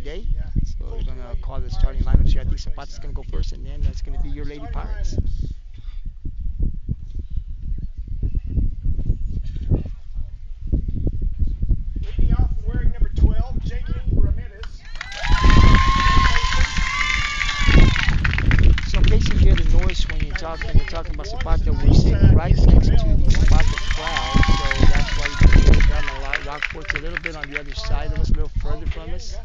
today. So we're going to call the starting lineups here. I think Zapata's going to go first, and then that's going to be your Lady Pirates. Leading off wearing number 12, Jaylene Ramirez. So in case you hear the noise when you're talking about Zapata, we're sitting right next to the Zapata crowd, so that's why you can hear them a lot. Rockport's a little bit on the other side of us, a little further from us.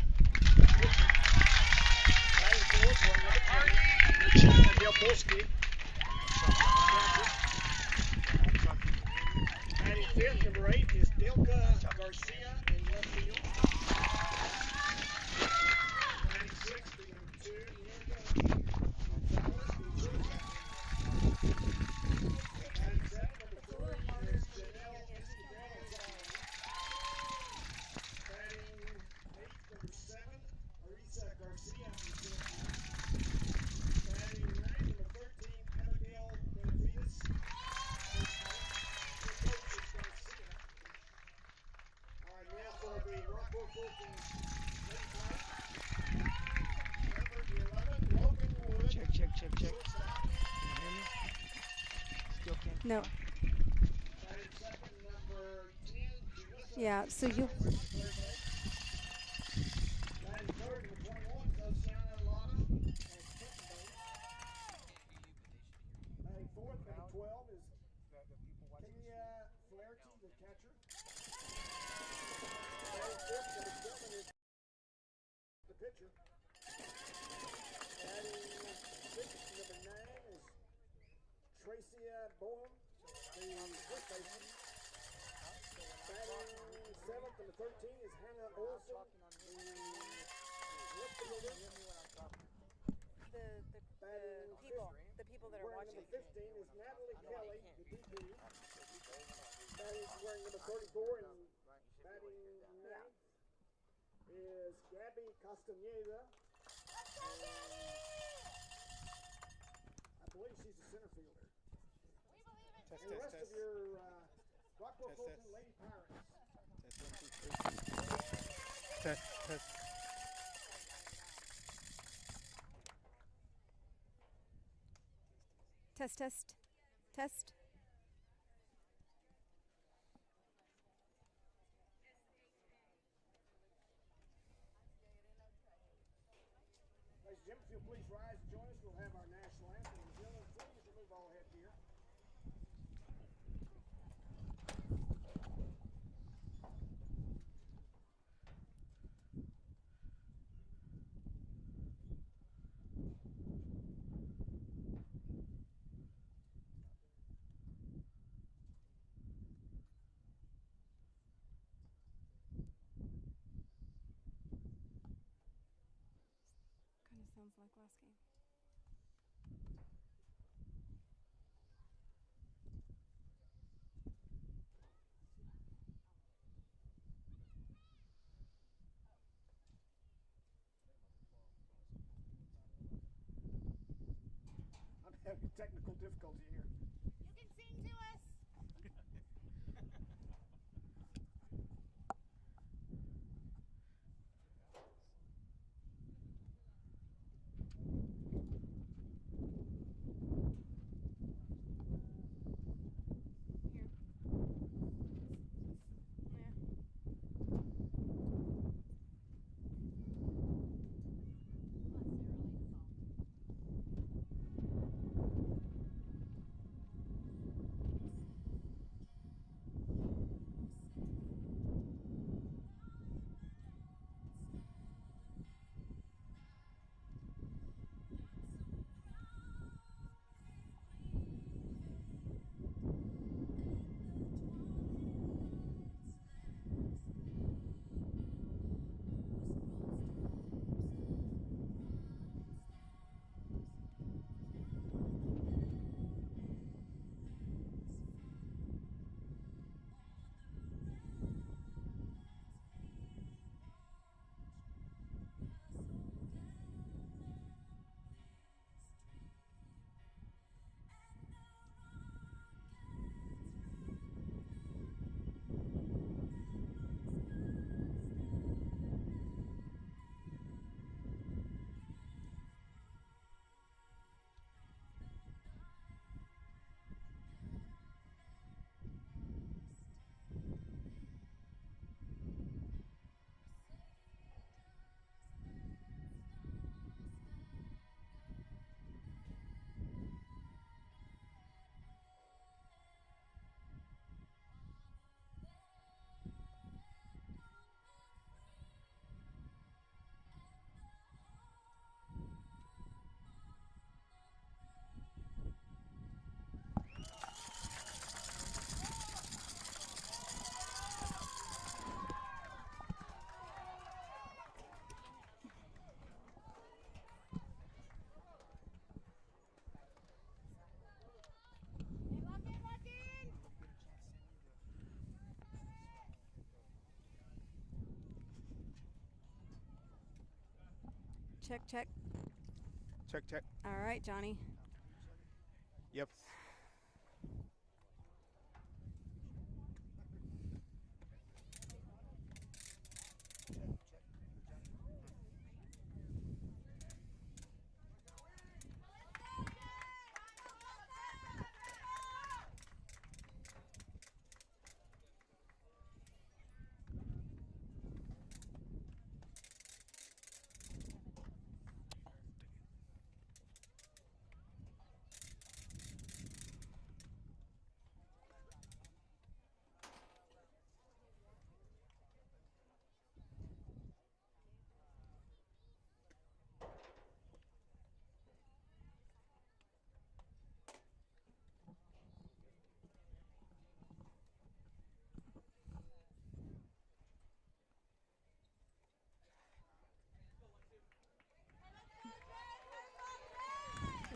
Batting fifth, number 8 is Delka Garcia in left field. Batting sixth, number 2, Gonzalez in shortstop. Batting seventh, number 4 is Janelle Escobar. Batting eighth, number 7, Arisa Garcia in shortstop. Batting ninth, number 13, Abigail Benavides. All right, now for the Rockport-Fulton Lady Pirates. Number 11, Logan Wood. Check. Can you hear me? Still can't. No. Batting second, number 10, Julissa. Yeah, so you. Batting third, number 21, Josiana Lana. Batting fourth, number 12 is Kenya Flaherty, the catcher. Batting fifth, number 7 is the pitcher. Batting sixth, number 9 is Tracy Bowen, the first baseman. Batting seventh, number 13 is Hannah Olson, the left fielder. The people that are Wearing watching. number 15 is Natalie Kelly, the DP. Batting wearing number 34 and batting ninth is Gabby Castaneda. I believe she's a center fielder. And the rest of your Rockport-Fulton Lady Pirates. Test. Test. Ladies and gentlemen, if you'll please rise and join us, we'll have our national anthem. New Zealand, please remove all headgear. Kind of sounds like last game. I'm having technical difficulty here. You can sing to us. check, check. Check, check. All right, Johnny. Yep.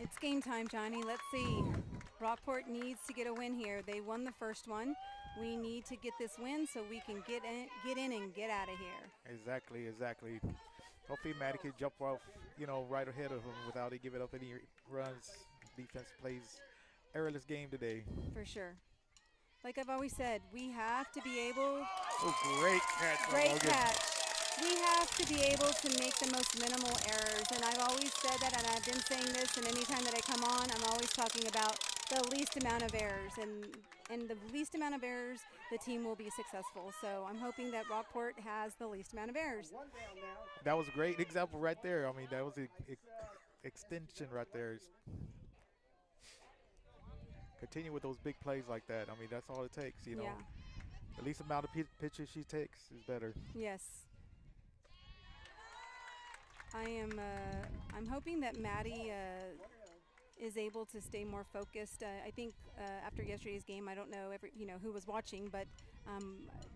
It's game time, Johnny. Let's see. Rockport needs to get a win here. They won the first one. We need to get this win so we can get in and get out of here. Exactly, exactly. Hopefully Maddie can jump off, right ahead of him without he giving up any runs. Defense plays errorless game today. For sure. Like I've always said, we have to be able. Oh, great catch. Great catch. We have to be able to make the most minimal errors, and I've always said that, and I've been saying this, and anytime that I come on, I'm always talking about the least amount of errors, and the least amount of errors, the team will be successful. So I'm hoping that Rockport has the least amount of errors. That was a great example right there. I mean, that was an extension right there. Continue with those big plays like that. I mean, that's all it takes, Yeah. The least amount of pitches she takes is better. Yes. I'm hoping that Maddie is able to stay more focused. I think after yesterday's game, I don't know who was watching, but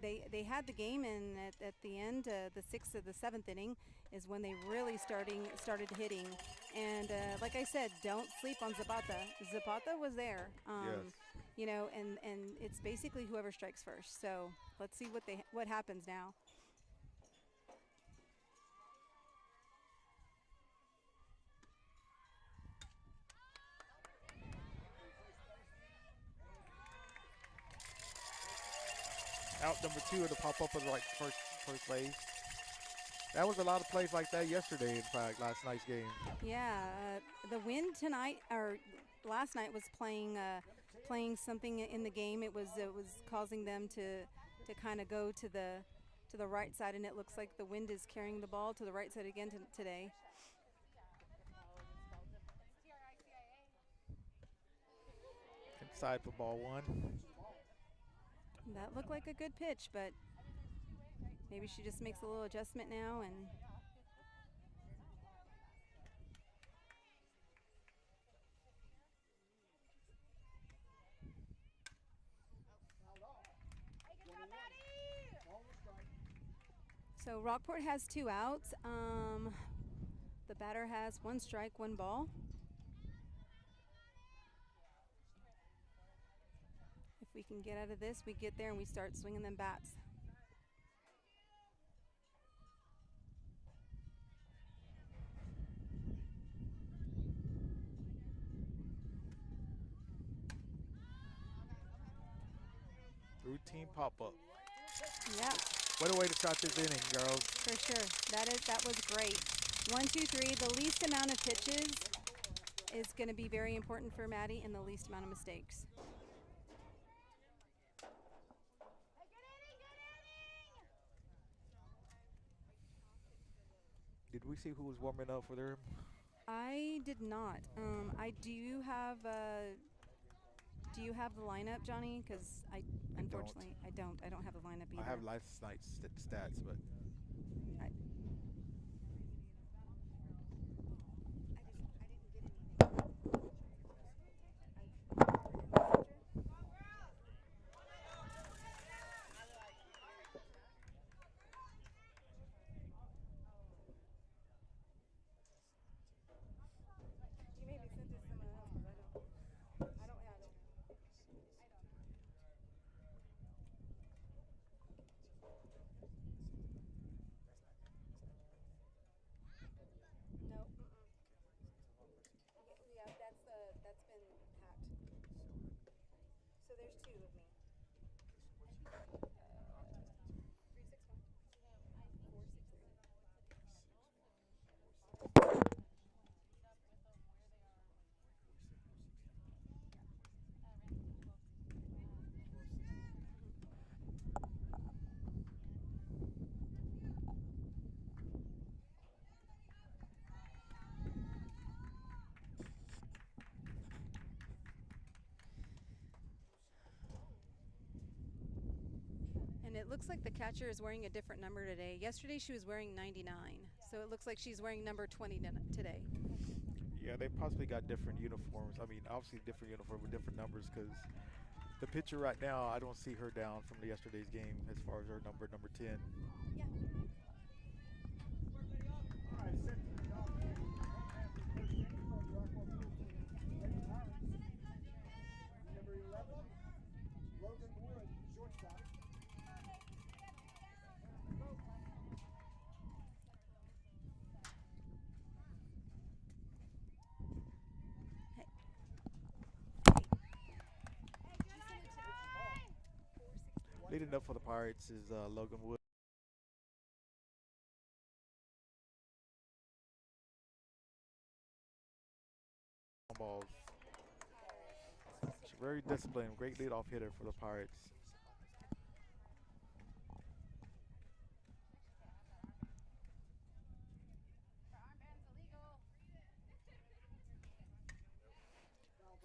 they had the game, and at the end, the 6th of the 7th inning is when they really started hitting. And like I said, don't sleep on Zapata. Zapata was there. Yes. And it's basically whoever strikes first. So let's see what happens now. Out number 2 of the pop-up of the first base. That was a lot of plays like that yesterday, in fact, last night's game. Yeah, the wind tonight, or last night, was playing something in the game. It was causing them to kind of go to the right side, and it looks like the wind is carrying the ball to the right side again today. Inside for ball 1. That looked like a good pitch, but maybe she just makes a little adjustment now and. So Rockport has 2 outs. The batter has 1 strike, 1 ball. If we can get out of this, we get there and we start swinging them bats. Routine pop-up. Yeah. What a way to start this inning, girls. For sure. That was great. 1, 2, 3. The least amount of pitches is going to be very important for Maddie, and the least amount of mistakes. Did we see who was warming up for them? I did not. I do have. Do you have the lineup, Johnny? Because unfortunately I don't. I don't have the lineup either. I have last night's stats, but. it looks like the catcher is wearing a different number today. Yesterday she was wearing 99, so it looks like she's wearing number 20 today. Yeah, they possibly got different uniforms. I mean, obviously different uniform with different numbers because the pitcher right now, I don't see her down from yesterday's game as far as her number 10. All right, set to the dog. First inning for the Rockport-Fulton Lady Pirates. Number 11, Logan Wood, shortstop. Leading up for the Pirates is Logan Wood. Balls. She's very disciplined, great leadoff hitter for the Pirates.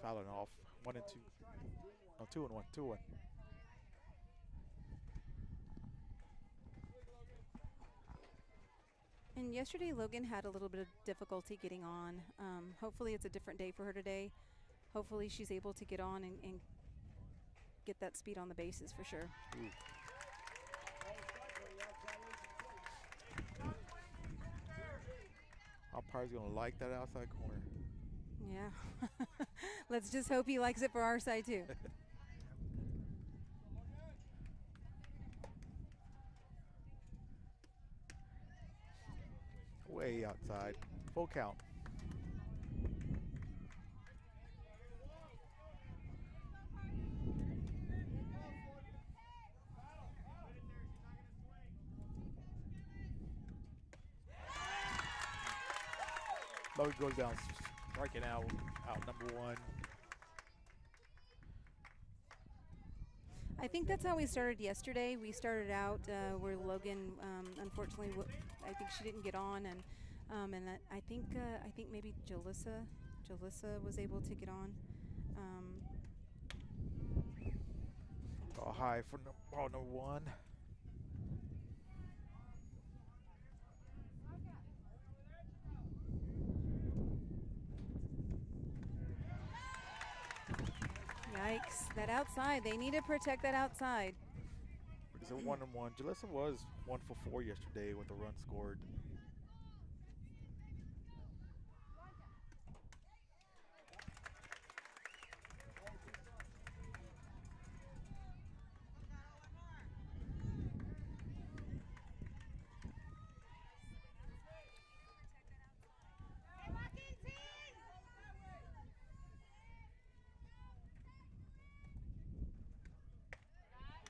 Fouling off 1 and 2. No, 2 and 1. 2-1. And yesterday Logan had a little bit of difficulty getting on. Hopefully it's a different day for her today. Hopefully she's able to get on and get that speed on the bases for sure. Ooh. Umpire's going to like that outside corner. Yeah. Let's just hope he likes it for our side too. Way outside. Full count. Logan goes down, striking out number 1. I think that's how we started yesterday. We started out where Logan, unfortunately, I think she didn't get on, and that I think maybe Jalissa was able to get on. Ball high for ball number 1. Yikes! That outside. They need to protect that outside. It's a 1-1. Jalissa was 1 for 4 yesterday with a run scored.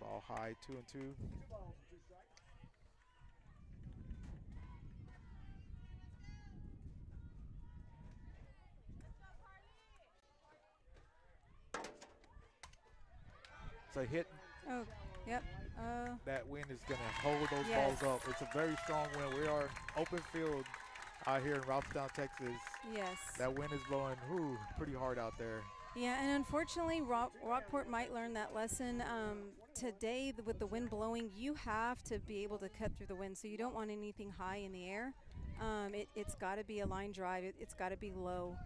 Ball high, 2 and 2. 2 balls and 2 strikes. It's a hit. Oh, yep. That wind is going to hold those Yes. balls up. It's a very strong wind. We are in open field out here in Rockport, Texas. Yes. That wind is blowing pretty hard out there. Yeah, and unfortunately, Rockport might learn that lesson today. With the wind blowing, you have to be able to cut through the wind, so you don't want anything high in the air. It's got to be a line drive. It's got to be low.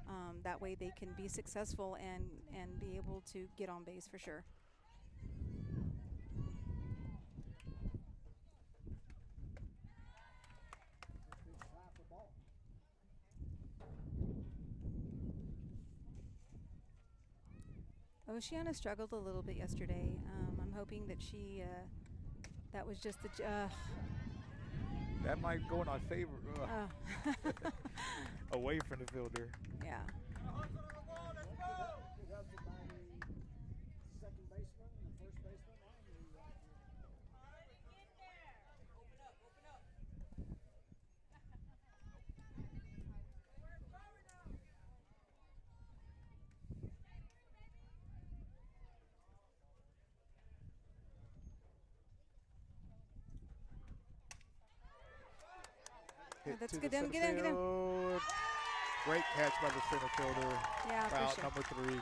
That way they can be successful and be able to get on base for sure. High for ball. Oceana struggled a little bit yesterday. I'm hoping that that was just the. That might go in our favor. Uh, Away from the fielder. yeah. Interrupted by the second baseman, the first baseman, and the Hit That's to good. the Get center in, get in. field. Great catch by the center fielder. Yeah, Out for sure. number 3.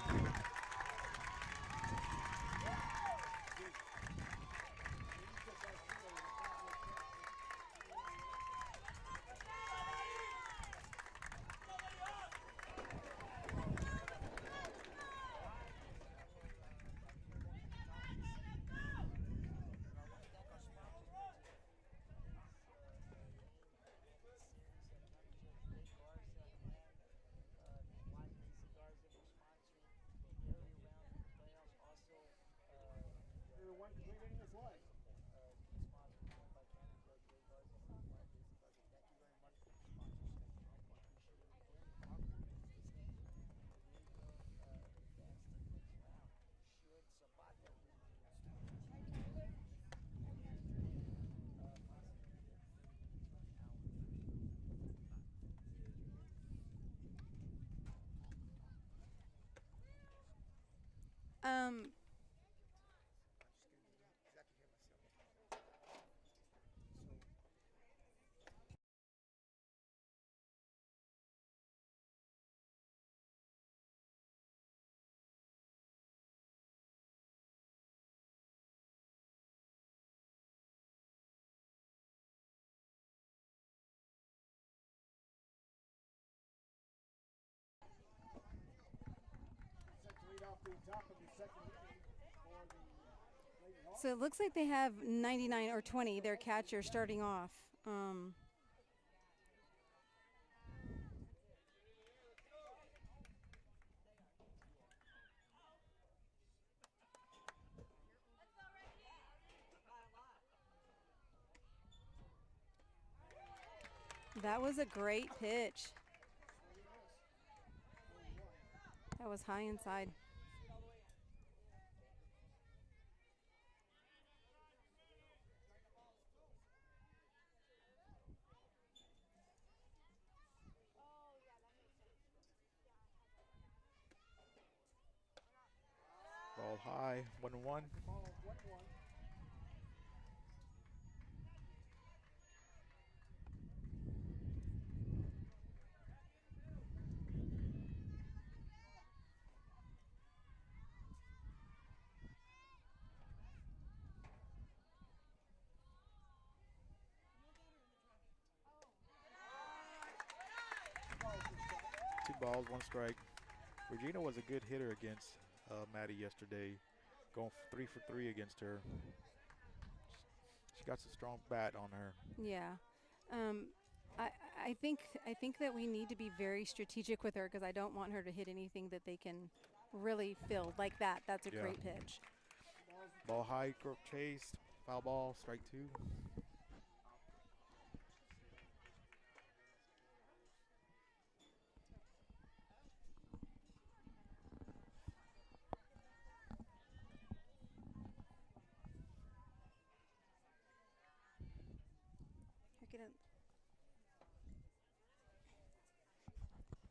the top of the second inning for the Lady Hawks. So it looks like they have 99 or 20, their catcher starting off. That was a great pitch. That was high inside. Ball high, 1-1. Ball 1-1. Two balls, one strike. Regina was a good hitter against Maddie yesterday, going 3 for 3 against her. She got some strong bat on her. Yeah. I think that we need to be very strategic with her because I don't want her to hit anything that they can really fill like that. That's a Yeah. great pitch. Ball high, chased, foul ball, strike 2. Here, get in.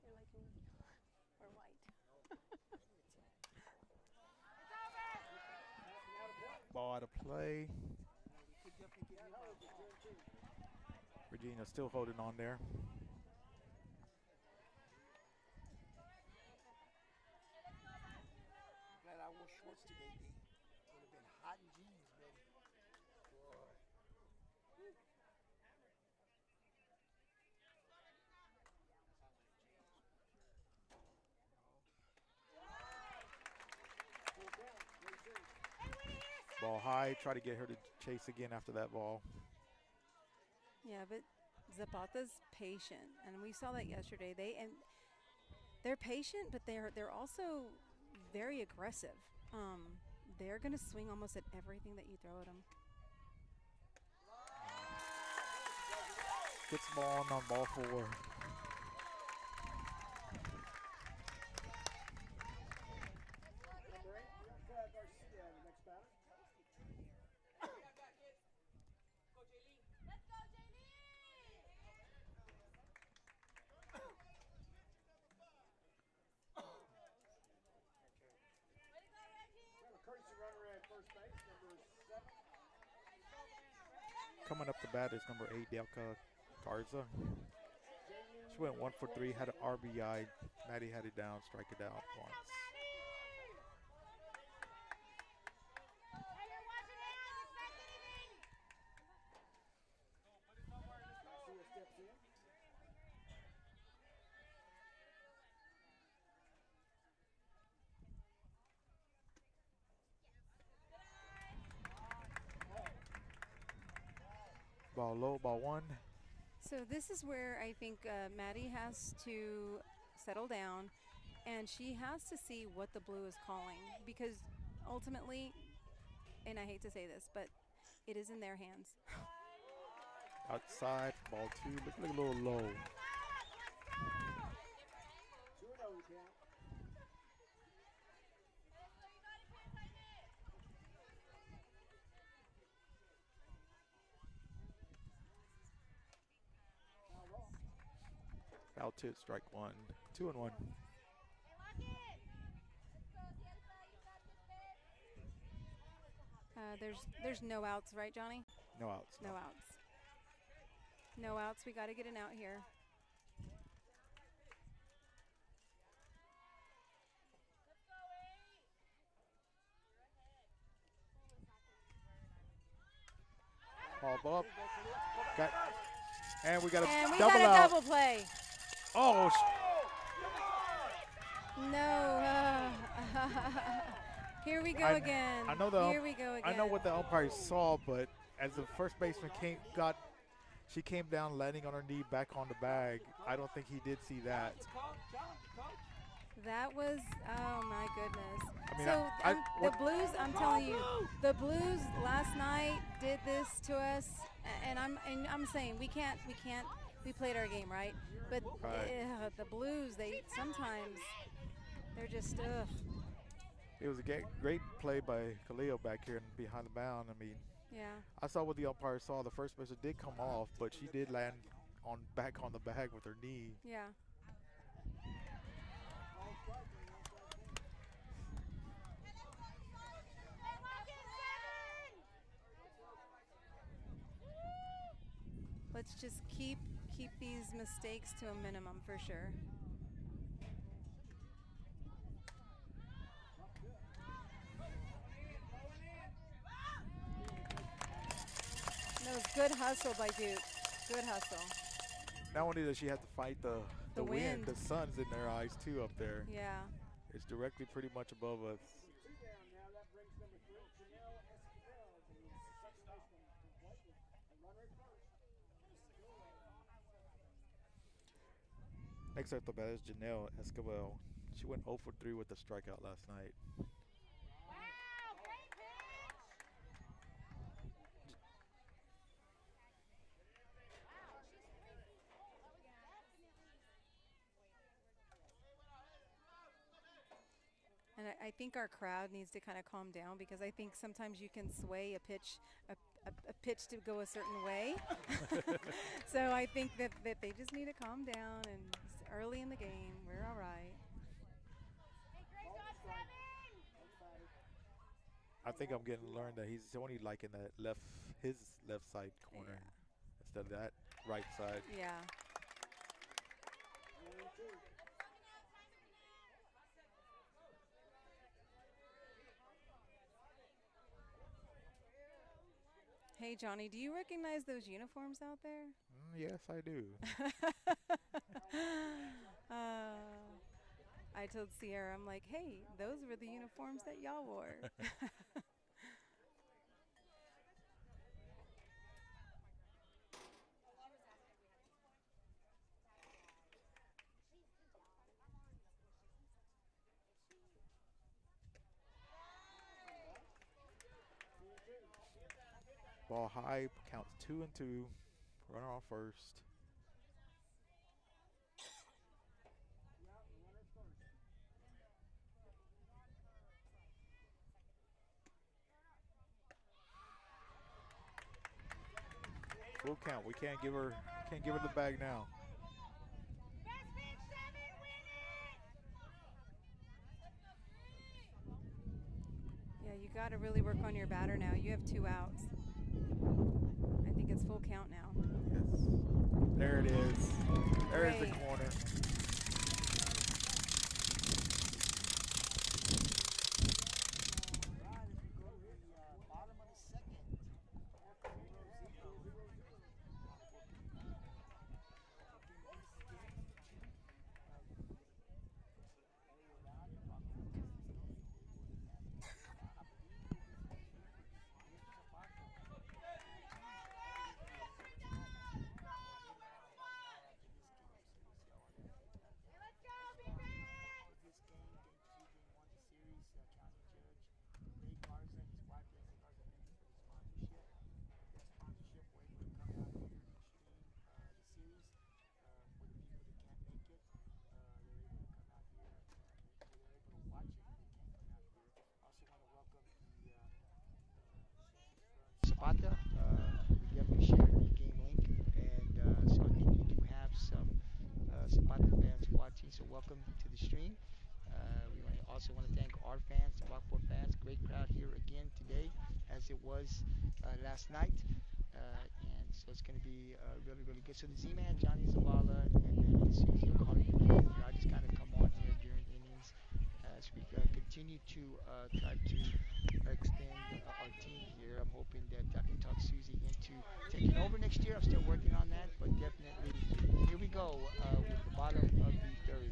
They're like me or white. Ball out of play. Regina still holding on there. Glad I wore shorts today, D. Would have been hot in jeans, baby. Ball high, try to get her to chase again after that ball. Yeah, but Zapata's patient, and we saw that yesterday. They're patient, but they're also very aggressive. They're going to swing almost at everything that you throw at them. Gets the ball on ball 4. Number 8, Garcia, the next batter. Courtesy runner at first base, number 7. Coming up the bat is number 8, Delka Garza. She went 1 for 3, had an RBI. Maddie had it down, strike it out once. Garcia steps in. Ball low, ball 1. So this is where I think Maddie has to settle down, and she has to see what the blue is calling, because ultimately, and I hate to say this, but it is in their hands. Outside, ball 2. Look a little low. 2-0 count. Foul tip, strike 1. 2-1. There's no outs, right, Johnny? No outs. No outs. No outs. We got to get an out here. Ball up. And we got a And we double got a out. double play. Oh, No. Here we go I, again. I know Here we go I again. know what the umpire saw, but as the first baseman she came down landing on her knee back on the bag. I don't think he did see that. That was, oh my goodness. I mean, So the what Blues, I'm telling you, the Blues last night did this to us, and I'm saying we played our game right, but Right. the Blues, they sometimes they're just ugh. It was a great play by Khalil back here and behind the mound. I mean, Yeah. I saw what the umpire saw. The first baseman did come off, but she did land on back on the bag with her knee. Yeah. Let's just keep these mistakes to a minimum for sure. That was good hustle by Duke. Good hustle. Not only does she have to fight the The wind, wind. the sun's in their eyes too up there. Yeah. It's directly pretty much above us. Two down now. That brings number 3, Janelle Esquivel, the second baseman from Whitewood. A runner at first. Next up the bat is Janelle Esquivel. She went 0 for 3 with the strikeout last night. Wow, great pitch. Wow, she's 3 feet tall. That was definitely. And I think our crowd needs to kind of calm down because I think sometimes you can sway a pitch, a pitch to go a certain way. So I think that they just need to calm down, and it's early in the game. We're all right. Hey, Grace on 7. I think I'm getting to learn that he's only like in that his left side corner instead of that right side. Yeah. Hey, Johnny, do you recognize those uniforms out there? Yes, I do. I told Sierra, I'm like, hey, those were the uniforms that y'all wore. Ball high, counts 2-2. Runner on first. Full count. We can't give her the bag now. Best pitch 7, win it. Yeah, you got to really work on your batter now. You have 2 outs. I think it's full count now. Yes. There it is. There is the Great. corner. Bottom of the second. Let's go, Big Red. This game, game 2, game 1, the series, county judge Ray Garza and his wife, Leslie Garza, thank you for the sponsorship. That sponsorship, we're able to come out here and stream the series for the people that can't make it. They're able to come out here, they're able to watch it if they can't come out here. Also want to welcome the Zapata. We definitely share the game link, and so I think we do have some Zapata fans watching, so welcome to the stream. Also want to thank our fans, the Rockport fans. Great crowd here again today, as it was last night. And so it's going to be really, really good. So the Z-Man, Johnny Zavala, and Susie are calling the game. I just kind of come on here during innings as we continue to try to extend our team here. I'm hoping that I can talk Susie into taking over next year. I'm still working on that, but definitely here we go with the bottom of the third.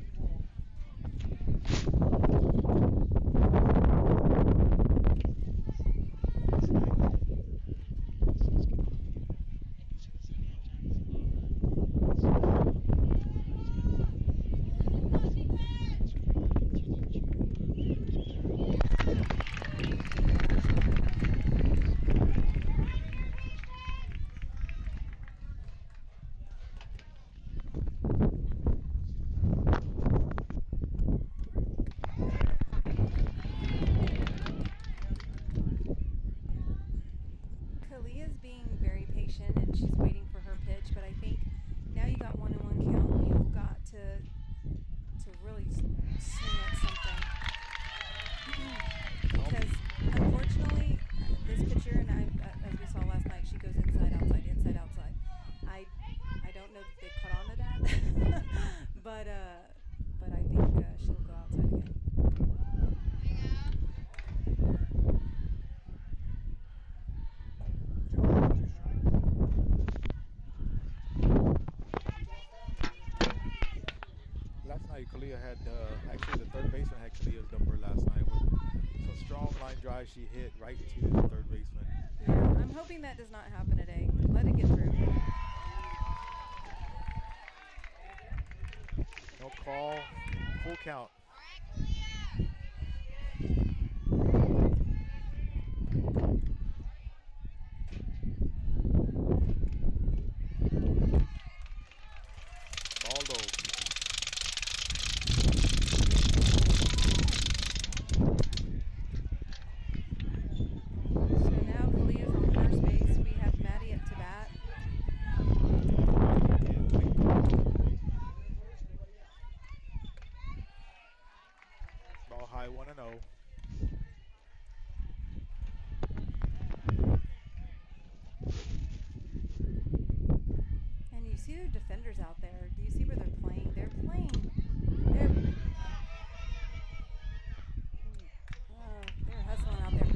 Kalia had, actually the third baseman had Kalia's number last night with some strong line drive she hit right to the third baseman. Yeah, I'm hoping that does not happen today. Let it get through. No call, full count. Ball low. So now Kalia's on first base. We have Maddie up to bat. Ball high, 1-0. And you see their defenders out there. Do you see where they're playing? They're hustling out there.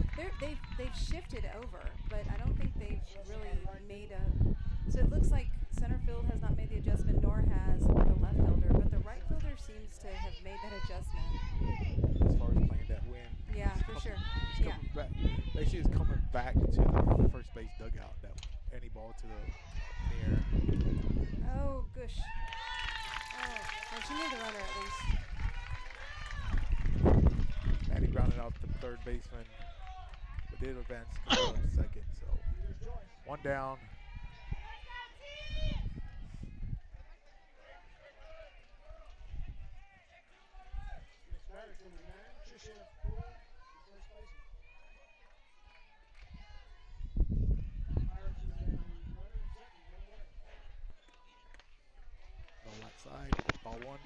They've shifted over, but I don't think they've really made a. So it looks like center field has not made the adjustment, nor has the left fielder, but the right fielder seems to have made that adjustment. As far as playing that win. Yeah, for sure. She's coming back. Basically, is coming back to the first base dugout. That any ball to the air. Oh, gosh. Oh, well, she needs a runner at least. Maddie grounded out the third baseman, but did advance to second. So 1 down. Ball outside. Ball 1.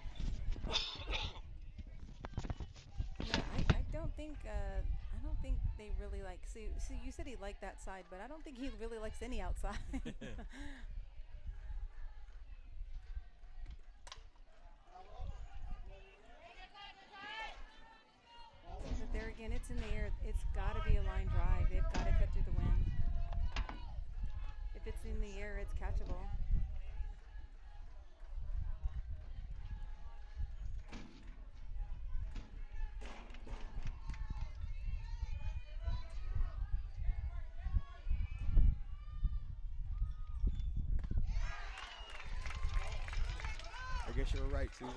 Yeah, I don't think they really like. See, you said he liked that side, but I don't think he really likes any outside. But there again, it's in the air. It's got to be a line drive. They've got to cut through the wind. If it's in the air, it's catchable. I guess you were right, Susie.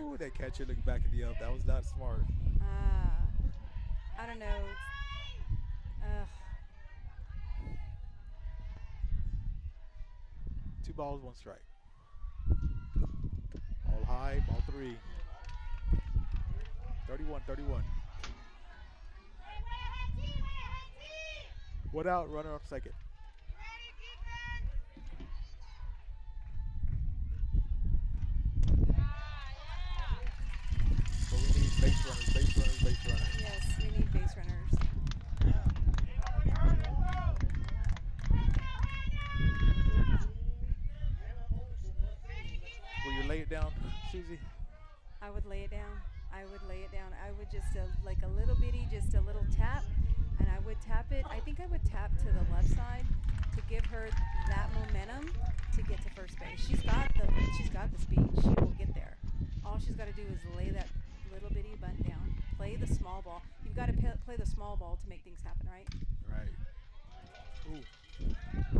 Ooh, that catcher looked back at the up. That was not smart. I don't know. Ugh. 2 balls, 1 strike. Ball high, ball 3. 31. What out, runner up second. So we need base runners. Yes, we need base runners. Will you lay it down, Susie? I would lay it down. I would just like a little bitty, just a little tap, and I would tap it. I think I would tap to the left side to give her that momentum to get to first base. She's got the speed. She will get there. All she's got to do is lay that little bitty bunt down. Play the small ball. You've got to play the small ball to make things happen, right? Right. Ooh.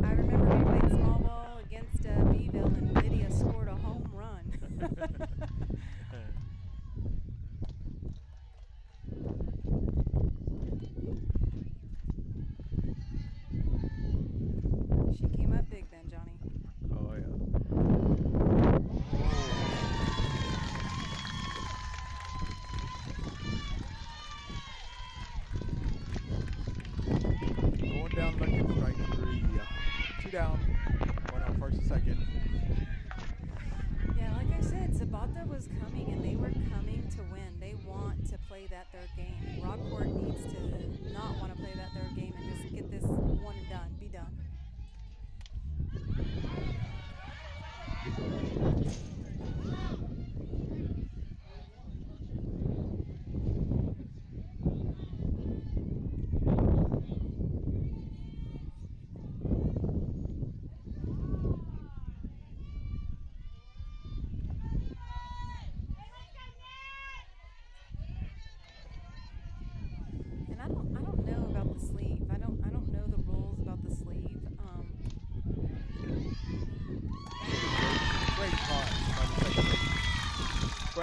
I remember we played small ball against Beeville, and Lydia scored a home run. She came up big then, Johnny. Oh, yeah. Going down looking strike 3. 2 down. 1 out first and second. Yeah, like I said, Zapata was coming, and they were coming to win. They want to play that third game. Rockport needs to not want to play that third game and just get this one and done, be done.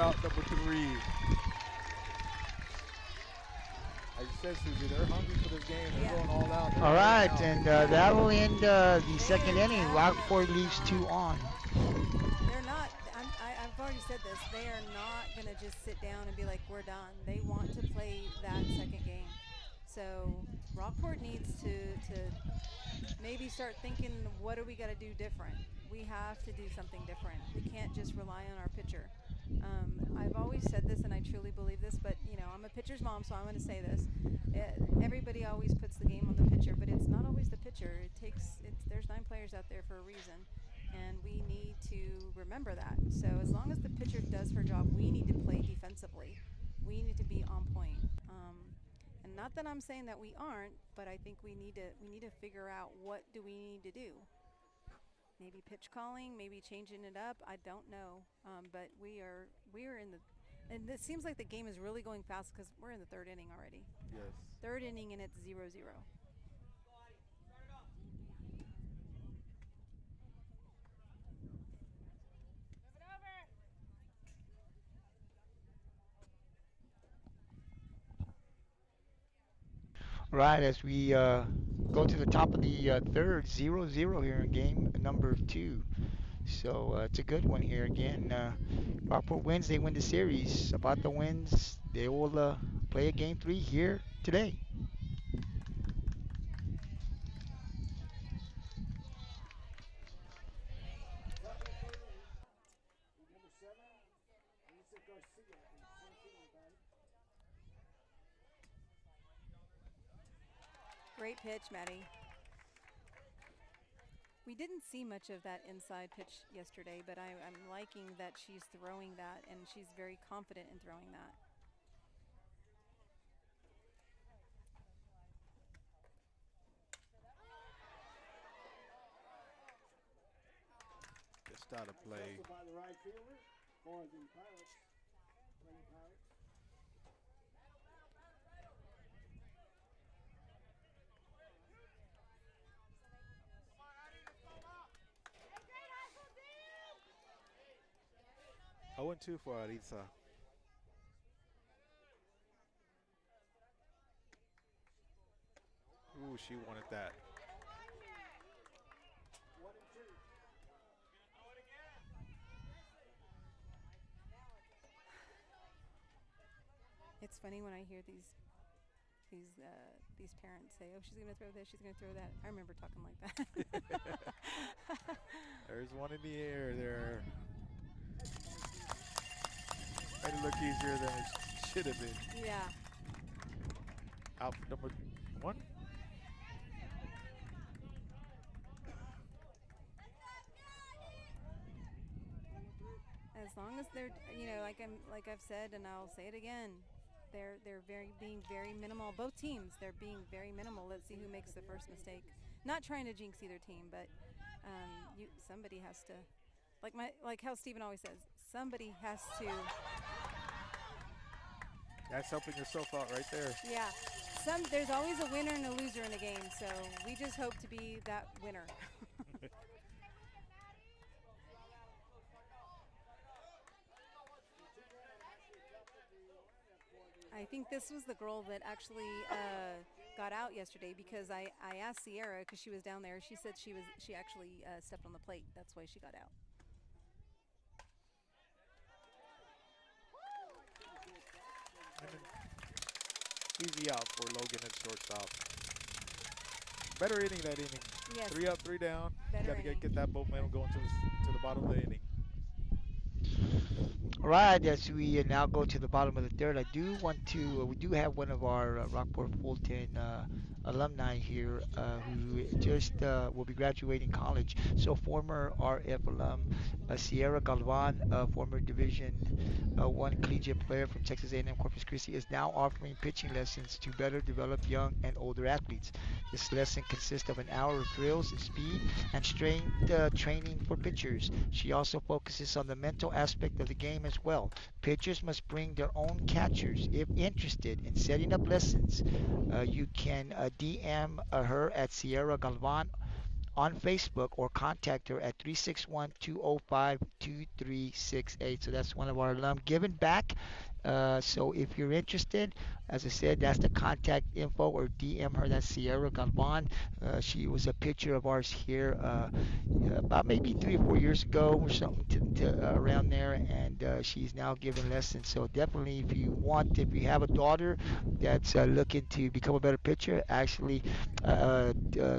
out number three. Like you said, Susie, they're hungry for this game. They're Yeah. going all out. They're All laying right, out. and Yeah. that will end the They are second inning. Rockport definitely leaves two not. on. They're not. I've already said this. They are not going to just sit down and be like, we're done. They want to play that second game. So Rockport needs to maybe start thinking, what are we got to do different? We have to do something different. We can't just rely on our pitcher. I've always said this, and I truly believe this, but I'm a pitcher's mom, so I'm going to say this. Everybody always puts the game on the pitcher, but it's not always the pitcher. There's 9 players out there for a reason, and we need to remember that. So as long as the pitcher does her job, we need to play defensively. We need to be on point. And not that I'm saying that we aren't, but I think we need to figure out what do we need to do. Maybe pitch calling, maybe changing it up. I don't know, but we are in the, and it seems like the game is really going fast because we're in the third inning already. Yes. Third inning and it's 0-0. Right, as we go to the top of the third, 0-0 here in game number two. So it's a good one here again. Rockport wins, they win the series. Zapata wins, they will play a game three here today. Top of the third inning. Number 7, Lisa Garcia, the center fielder batting. Great pitch, Maddie. We didn't see much of that inside pitch yesterday, but I'm liking that she's throwing that, and she's very confident in throwing that. Just out of Nice play. hustle by the right fielder for the Pirates. Lady Pirates. 0-2 for Arisa. Ooh, she wanted that. 1-2. It's funny when I hear these parents say, "Oh, she's gonna throw this, she's gonna throw that." I remember talking like that. There's one in the air there. Made it look easier than it should have been. Yeah. Out for number one. As long as they're, like I've said, and I'll say it again, they're being very minimal. Both teams, they're being very minimal. Let's see who makes the first mistake. Not trying to jinx either team, but somebody has to, like how Steven always says, somebody has to. That's helping yourself out right there. Yeah. There's always a winner and a loser in a game, so we just hope to be that winner. I think this was the girl that actually got out yesterday because I asked Sierra because she was down there. She said she actually stepped on the plate. That's why she got out. Easy out for Logan at shortstop. Better inning that inning. Yes. 3 up, 3 down. Better Got to inning. get that momentum going to the bottom of the inning. All right, as we now go to the bottom of the third, I do want to, we do have one of our Rockport-Fulton alumni here who just will be graduating college. So former RF alum Sierra Galvan, former Division One collegiate player from Texas A&M Corpus Christi, is now offering pitching lessons to better develop young and older athletes. This lesson consists of an hour of drills in speed and strength training for pitchers. She also focuses on the mental aspect of the game as well. Pitchers must bring their own catchers. If interested in setting up lessons, you can DM her at Sierra Galvan on Facebook or contact her at 361-205-2368. So that's one of our alum giving back. So if you're interested, as I said, that's the contact info or DM her. That's Sierra Galvan. She was a picture of ours here about maybe 3 or 4 years ago or something around there, and she's now giving lessons. So definitely, if you have a daughter that's looking to become a better pitcher, actually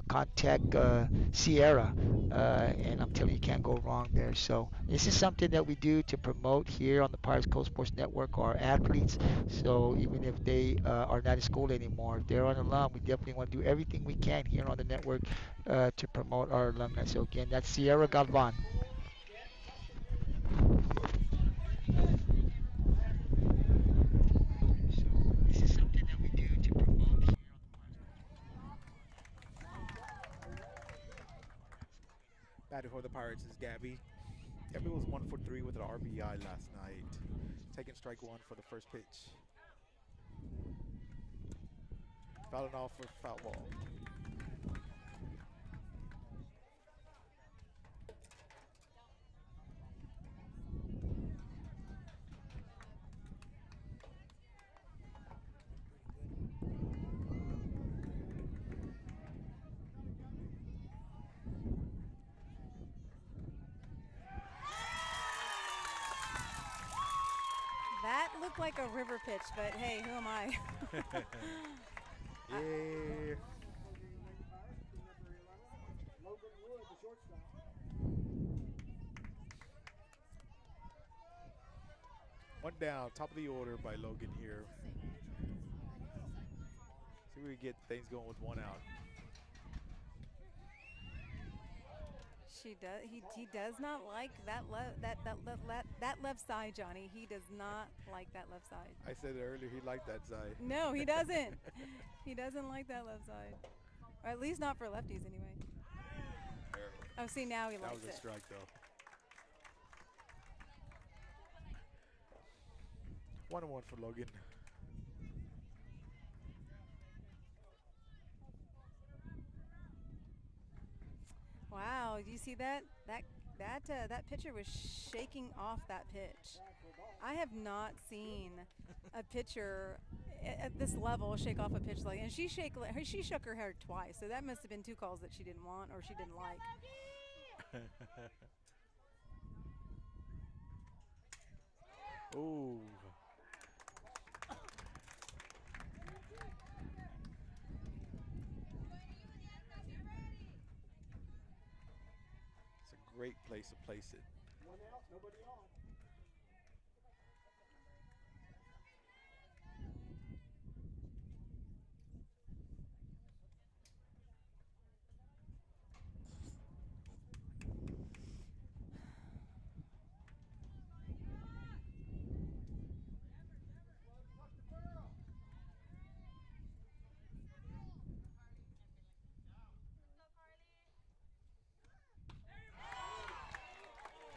contact Sierra. And I'm telling you, you can't go wrong there. So this is something that we do to promote here on the Pirates Coast Sports Network our athletes. So even if they are not in school anymore, if they're on alum, we definitely want to do everything we can here on the network to promote our alumni. So again, that's Sierra Galvan. So this is something that we do to promote here on the Batting for the Pirates is Gabby. Gabby was 1 for 3 with an RBI last night. Taking strike one for the first pitch. Fouling off for foul ball. That looked like a river pitch, but hey, who am I? Yeah. Logan Wood, the shortstop. One down, top of the order by Logan here. See if we can get things going with one out. She does. He does not like that left side, Johnny. He does not like that left side. I said it earlier, he liked that side. No, he doesn't. He doesn't like that left side, or at least not for lefties anyway. Oh, see, now he That likes was a it. strike though. 1-1 for Logan. Wow, do you see that? That pitcher was shaking off that pitch. I have not seen a pitcher at this level shake off a pitch like, and she shook her head twice. So that must have been two calls that she didn't want or she didn't like. Ooh. It's a great place to place it. One out, nobody on.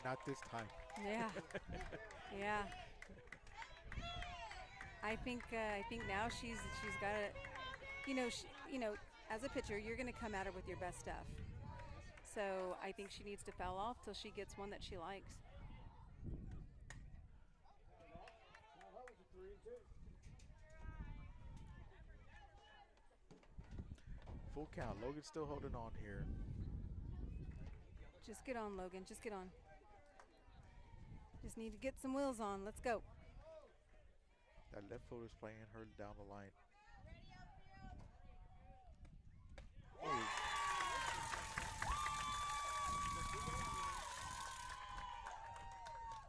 Not this time. Yeah, yeah. I think now she's got to, as a pitcher, you're going to come at her with your best stuff. So I think she needs to foul off till she gets one that she likes. Now that was a 3-2. Full count. Logan's still holding on here. Just get on, Logan. Just get on. Just need to get some wheels on. Let's go. That left fielder's playing her down the line. Oh.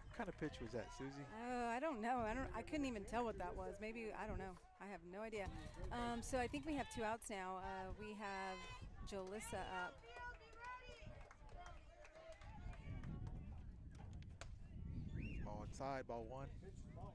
What kind of pitch was that, Susie? I don't know. I couldn't even tell what that was. Maybe, I don't know. I have no idea. So I think we have two outs now. We have Jalissa up. Ball inside, ball one. Outside, ball 2.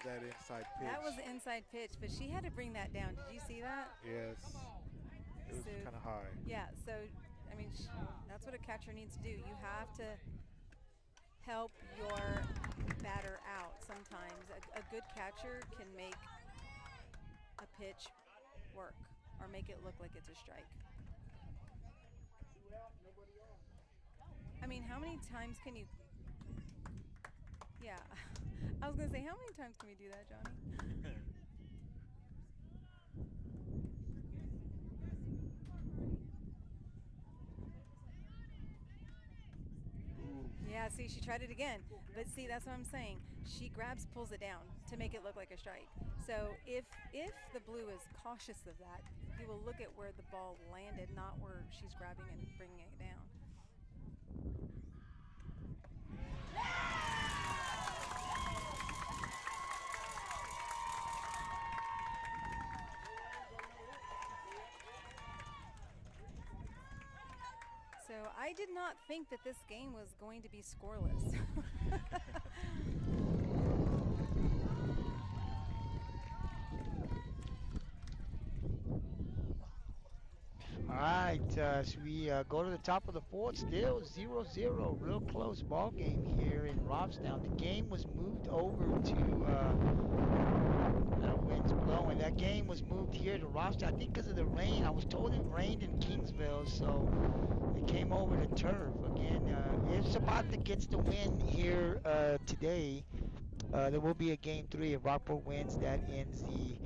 There's that inside That was pitch. the inside pitch, but she had to bring that down. Did you see that? Yes, it was So, kind of high. yeah, so, I mean, that's what a catcher needs to do. You have to help your batter out sometimes. A good catcher can make a pitch work or make it look like it's a strike. I mean, how many times can you? Yeah, I was gonna say, how many times can we do that, Johnny? Ooh. Yeah, see, she tried it again. But see, that's what I'm saying. She grabs, pulls it down to make it look like a strike. So if the blue is cautious of that, he will look at where the ball landed, not where she's grabbing and bringing it down. So I did not think that this game was going to be scoreless. All right, so we go to the top of the fourth. Still 0-0. Real close ball game here in Robstown. The game was moved over to winds blowing. That game was moved here to Robstown. I think because of the rain. I was told it rained in Kingsville, so it came over to turf. Again, if Zapata gets the win here today, there will be a game three. If Rockport wins, that ends the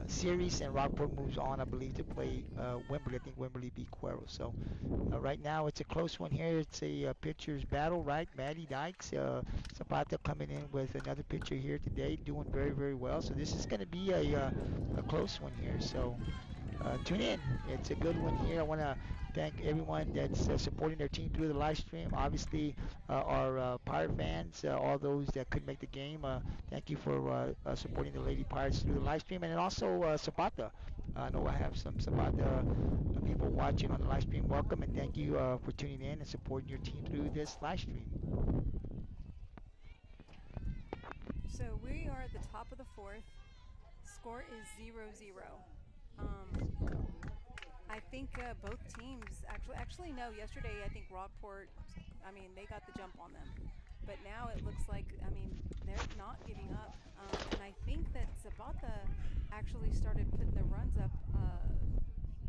series, and Rockport moves on, I believe, to play Wimberley. I think Wimberley beat Cuero. So right now, it's a close one here. It's a pitcher's battle, right? Maddie Dykes, Zapata coming in with another pitcher here today, doing very, very well. So this is going to be a close one here. So tune in. It's a good one here. I want to thank everyone that's supporting their team through the live stream. Obviously, our Pirate fans, all those that couldn't make the game, thank you for supporting the Lady Pirates through the live stream. And then also Zapata. I know I have some Zapata people watching on the live stream. Welcome and thank you for tuning in and supporting your team through this live stream. So we are at the top of the fourth. Score is 0-0. I think both teams actually no. Yesterday, I think Rockport. I mean, they got the jump on them, but now it looks like they're not giving up. And I think that Zapata actually started putting the runs up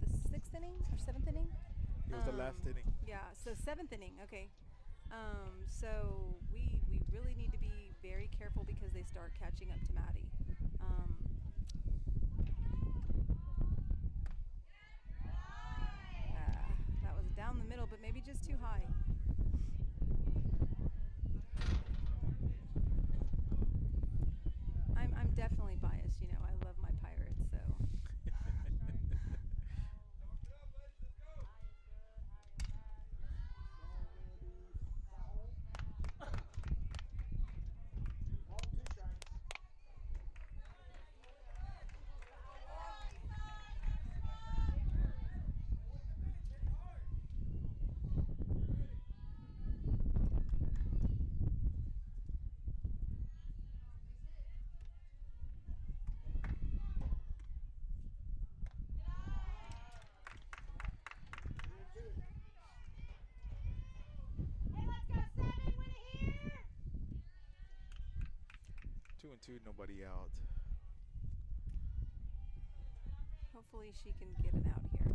the sixth inning or seventh inning. It was the last inning. Yeah, so seventh inning. Okay. So we really need to be very careful because they start catching up to Maddie. That was down the middle, but maybe just too high. I'm definitely biased. I love my Pirates, so. Hey, let's go, Seven. Win it here. 2-2, nobody out. Hopefully she can get it out here.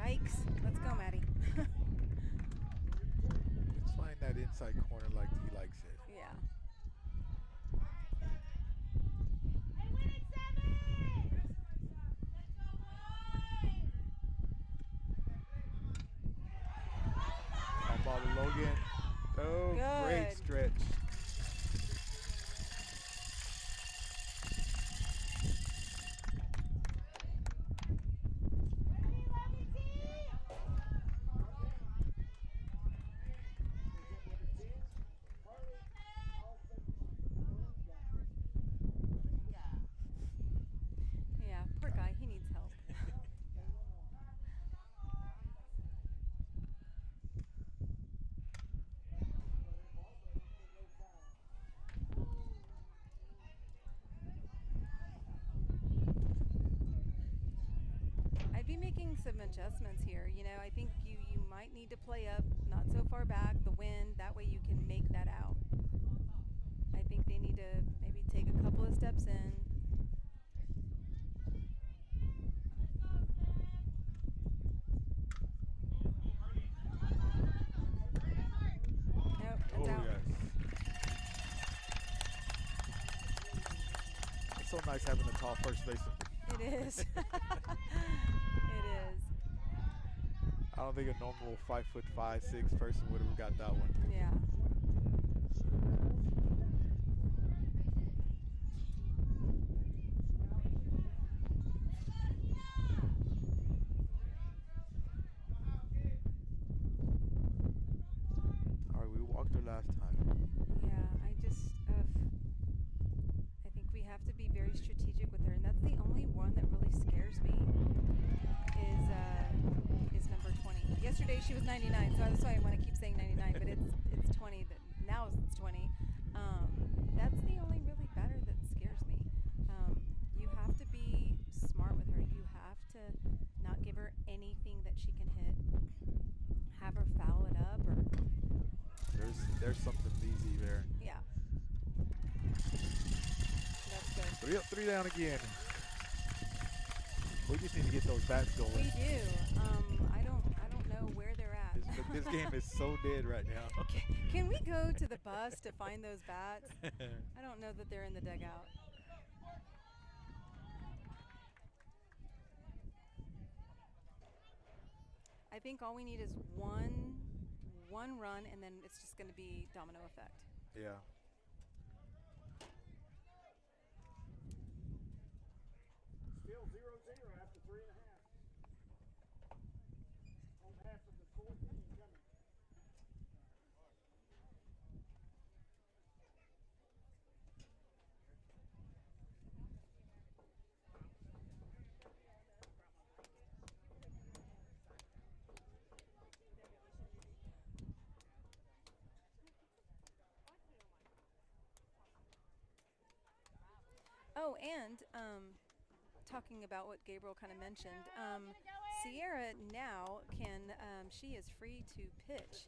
Yikes. Let's go, Maddie. Let's find that inside corner like he likes it. Yeah. Hey, win it, Seven. Let's go, boys. On ball to Logan. Oh, great Good. stretch. Yeah, poor guy. He needs help. making some adjustments here. You know, I think you might need to play up, not so far back, the wind. That way you can make that out. I think they need to maybe take a couple of steps in. Nope, that's Oh, out. yes. It's so nice having a tall first baseman. It is. It is. I don't think a normal 5'5", 6" person would have got that one. Yeah. All right, we walked her last time. Yeah, I think we have to be very strategic with her, and that's the only one that really scares me. Is number 20. Yesterday she was 99, so that's why I want to keep saying 99, but it's 20. That now it's 20. That's the only really batter that scares me. You have to be smart with her. You have to not give her anything that she can hit. Have her foul it up, or There's something easy there. yeah. That's good. 3 up, 3 down again. We just need to get those bats We going. do. I don't know where they're at. This game is so dead right now. Can we go to the bus to find those bats? I don't know that they're in the dugout. I think all we need is one run, and then it's just going to be domino effect. Yeah. Still 0-0 after 3.5. On half of the fourth inning coming. Oh, and talking about what Gabriel kind of mentioned, Sierra now can, she is free to pitch,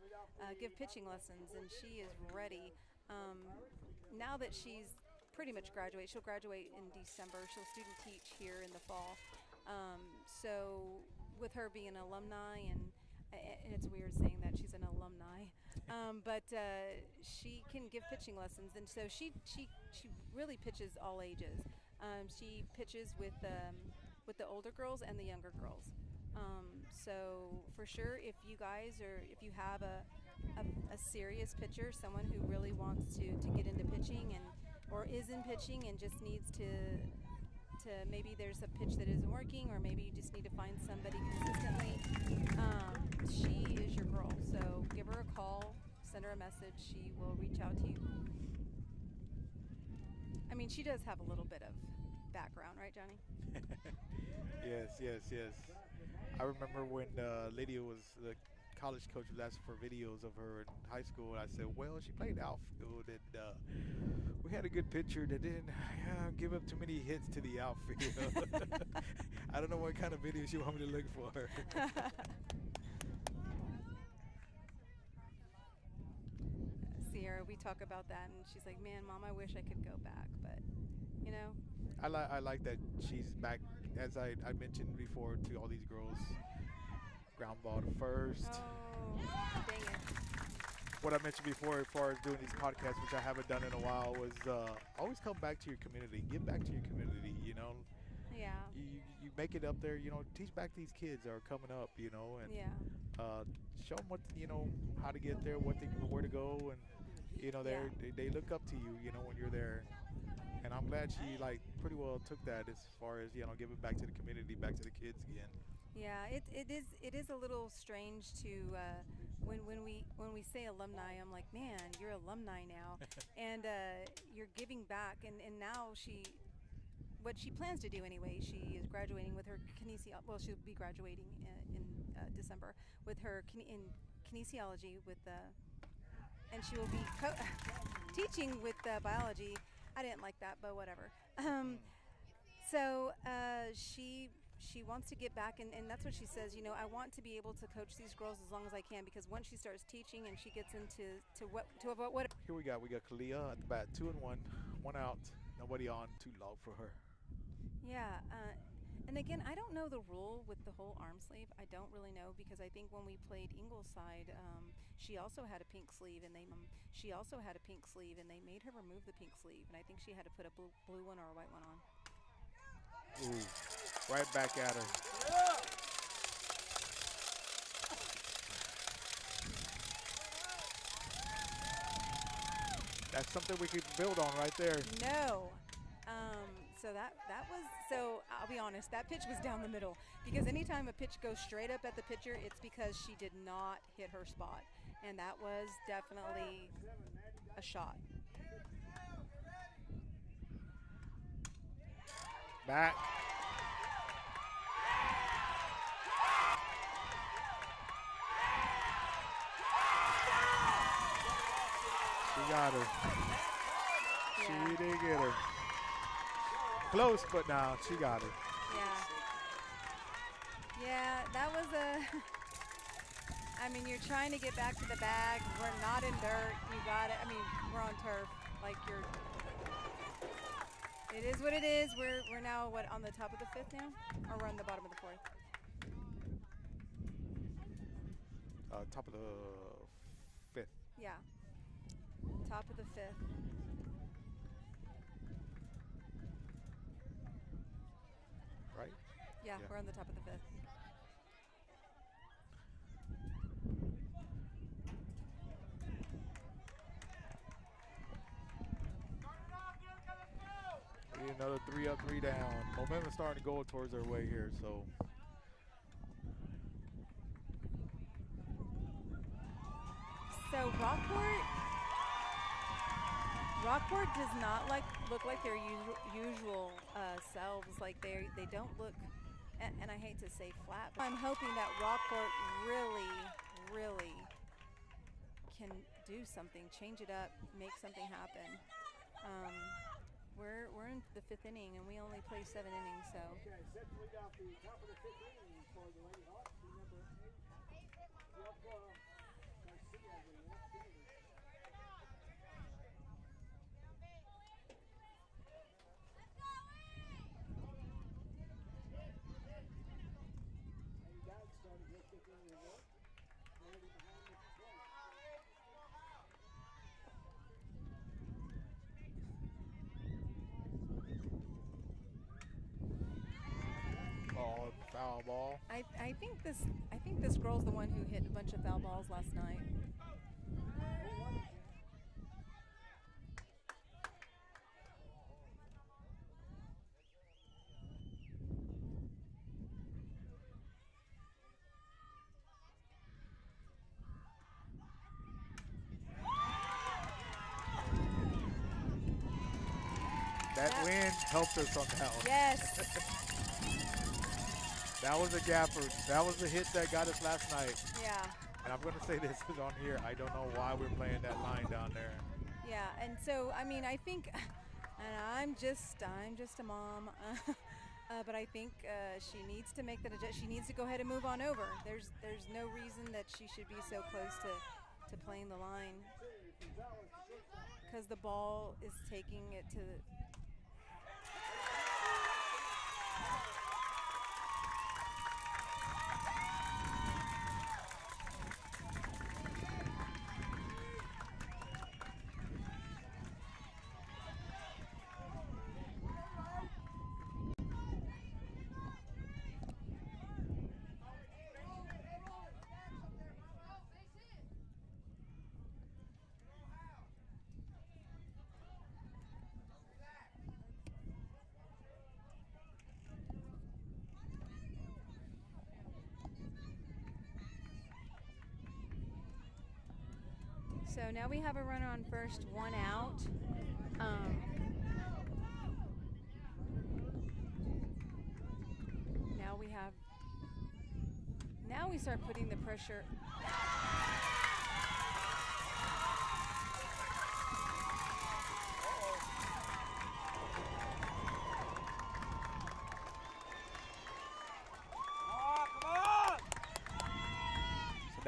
give pitching lessons, and she is ready. Now that she's pretty much graduated, she'll graduate in December. She'll student teach here in the fall. So with her being an alumni, and it's weird saying that she's an alumni, but she can give pitching lessons, and so she really pitches all ages. She pitches with the older girls and the younger girls. So for sure, if you have a serious pitcher, someone who really wants to get into pitching or is in pitching and just needs to maybe there's a pitch that isn't working, or maybe you just need to find somebody consistently, she is your girl. So give her a call, send her a message. She will reach out to you. I mean, she does have a little bit of background, right, Johnny? Yes. I remember when Lydia was the college coach was asking for videos of her in high school, and I said, well, she played outfield, and we had a good pitcher that didn't give up too many hits to the outfield. I don't know what kind of videos you want me to look for. Sierra, we talk about that, and she's like, man, Mom, I wish I could go back, but, you know. I like that she's back, as I mentioned before to all these girls, ground ball to first. Oh, dang it. What I mentioned before as far as doing these podcasts, which I haven't done in a while, was always come back to your community. Give back to your community, you know. Yeah. You make it up there, you know, teach back these kids that are coming up, you know, and Yeah. show them what, you know, how to get there, where to go, and, you know, they look up to you, you know, when you're there. And I'm glad she, like, pretty well took that as far as, you know, giving back to the community, back to the kids again. Yeah, it is a little strange to when we say alumni, I'm like, man, you're alumni now, and you're giving back, and now what she plans to do anyway, she is graduating with her well, she'll be graduating in December with her in kinesiology and she will be teaching with biology. I didn't like that, but whatever. So she she wants to get back, and that's what she says. You know, I want to be able to coach these girls as long as I can, because once she starts teaching and she gets into about what. Here we got Kalia at the bat, 2-1, 1 out, nobody on, too low for her. Yeah, and again, I don't know the rule with the whole arm sleeve. I don't really know, because I think when we played Ingleside, she also had a pink sleeve, and they made her remove the pink sleeve, and I think she had to put a blue one or a white one on. Ooh, right back at her. That's something we could build on right there. No. So that was, so I'll be honest, that pitch was down the middle, because anytime a pitch goes straight up at the pitcher, it's because she did not hit her spot, and that was definitely a shot. Back. She got her. Yeah. She did get her. Close, but now she got her. Yeah, that was I mean, you're trying to get back to the bag. We're not in dirt. You got it. I mean, we're on turf. Like, it is what it is. We're now, what, on the top of the fifth now? Or we're on the bottom of the fourth? Top of the fifth. Yeah. Top of the fifth. Right? Yeah, Yeah. we're on the top of the fifth. We need another 3 up, 3 down. Momentum's starting to go towards our way here, so. So Rockport does not look like their usual selves. Like they don't look, and I hate to say flat, but I'm hoping that Rockport really can do something, change it up, make something happen. We're in the fifth inning, and we only play 7 innings, so. Okay, set to lead off the top of the fifth inning for the Lady Hawks, the number 8, Zapata. Foul ball. I think this girl's the one who hit a bunch of foul balls last night. That wind helped us on that one. Yes. That was a gapper. That was the hit that got us last night. Yeah. And I'm going to say this is on here. I don't know why we're playing that line down there. Yeah, and so, I mean, I think, and I'm just a mom, but I think she needs to make that adjustment. She needs to go ahead and move on over. There's no reason that she should be so close to playing the line, because the ball is taking it to the. So now we have a runner on first, 1 out. Now we start putting the pressure.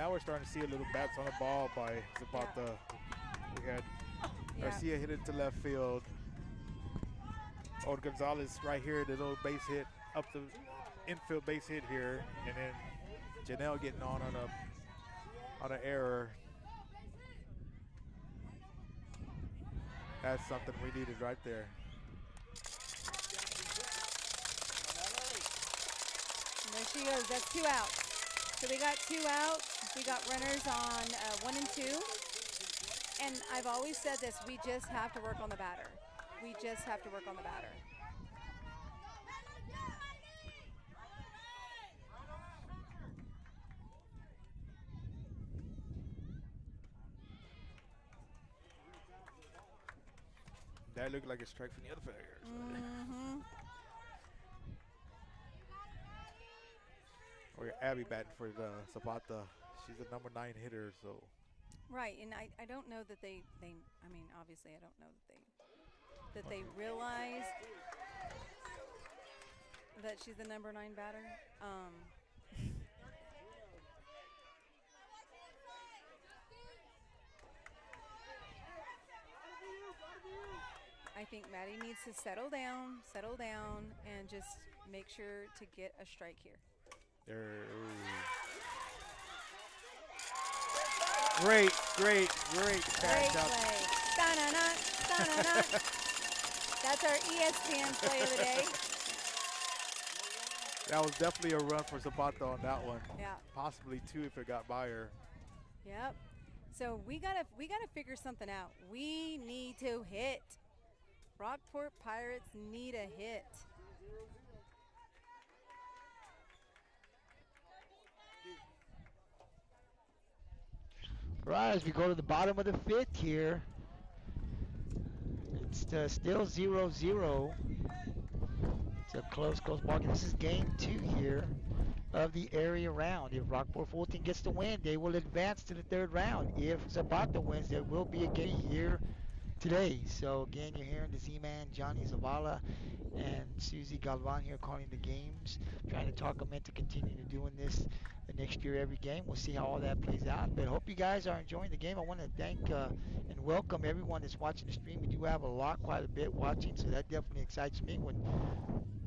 now we're starting to see a little bats on the ball by Zapata. We had Garcia hit it to left field. Old Gonzalez right here, the little base hit up the infield base hit here, and then Janelle getting on an error. That's something we needed right there. And there she goes. That's 2 outs. So we got 2 outs. We got runners on 1 and 2. And I've always said this, we just have to work on the batter. We just have to work on the batter. That looked like a strike from the other player. Mm-hmm. Or Abby batting for the Zapata. She's the number 9 hitter, so. Right, and I don't know that they I mean, obviously I don't know that they realized that she's the number 9 batter. I think Maddie needs to settle down, and just make sure to get a strike here. Great Great catch up. play. Da-na-na, da-na-na. That's our ESPN play of the day. That was definitely a run for Zapata on that one. Yeah. Possibly 2 if it got by her. Yep. So we gotta figure something out. We need to hit. Rockport Pirates need a hit. Right, as we go to the bottom of the 5th here, it's still 0-0. It's a close ball game. This is game 2 here of the area round. If Rockport-Fulton gets the win, they will advance to the 3rd round. If Zapata wins, there will be a game here today. So again, you're hearing the Z-Man, Johnny Zavala, and Susie Galvan here calling the games, trying to talk them into continuing to doing this the next year every game. We'll see how all that plays out. But hope you guys are enjoying the game. I want to thank and welcome everyone that's watching the stream. We do have quite a bit watching, so that definitely excites me when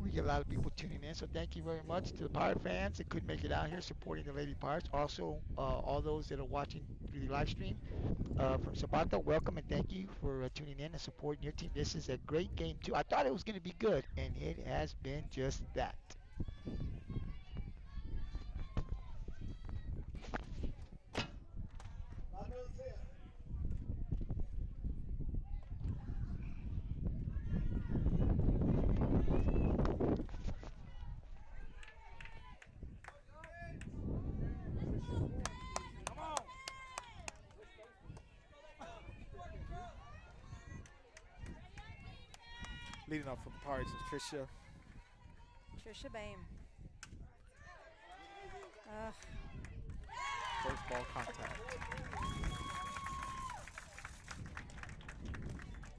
we get a lot of people tuning in. So thank you very much to the Pirate fans that couldn't make it out here supporting the Lady Pirates. Also, all those that are watching through the live stream. From Zapata, welcome and thank you for tuning in and supporting your team. This is a great game too. I thought it was going to be good, and it has been just that. Leading off for the Pirates is Trisha. Trisha Bame. First ball contact.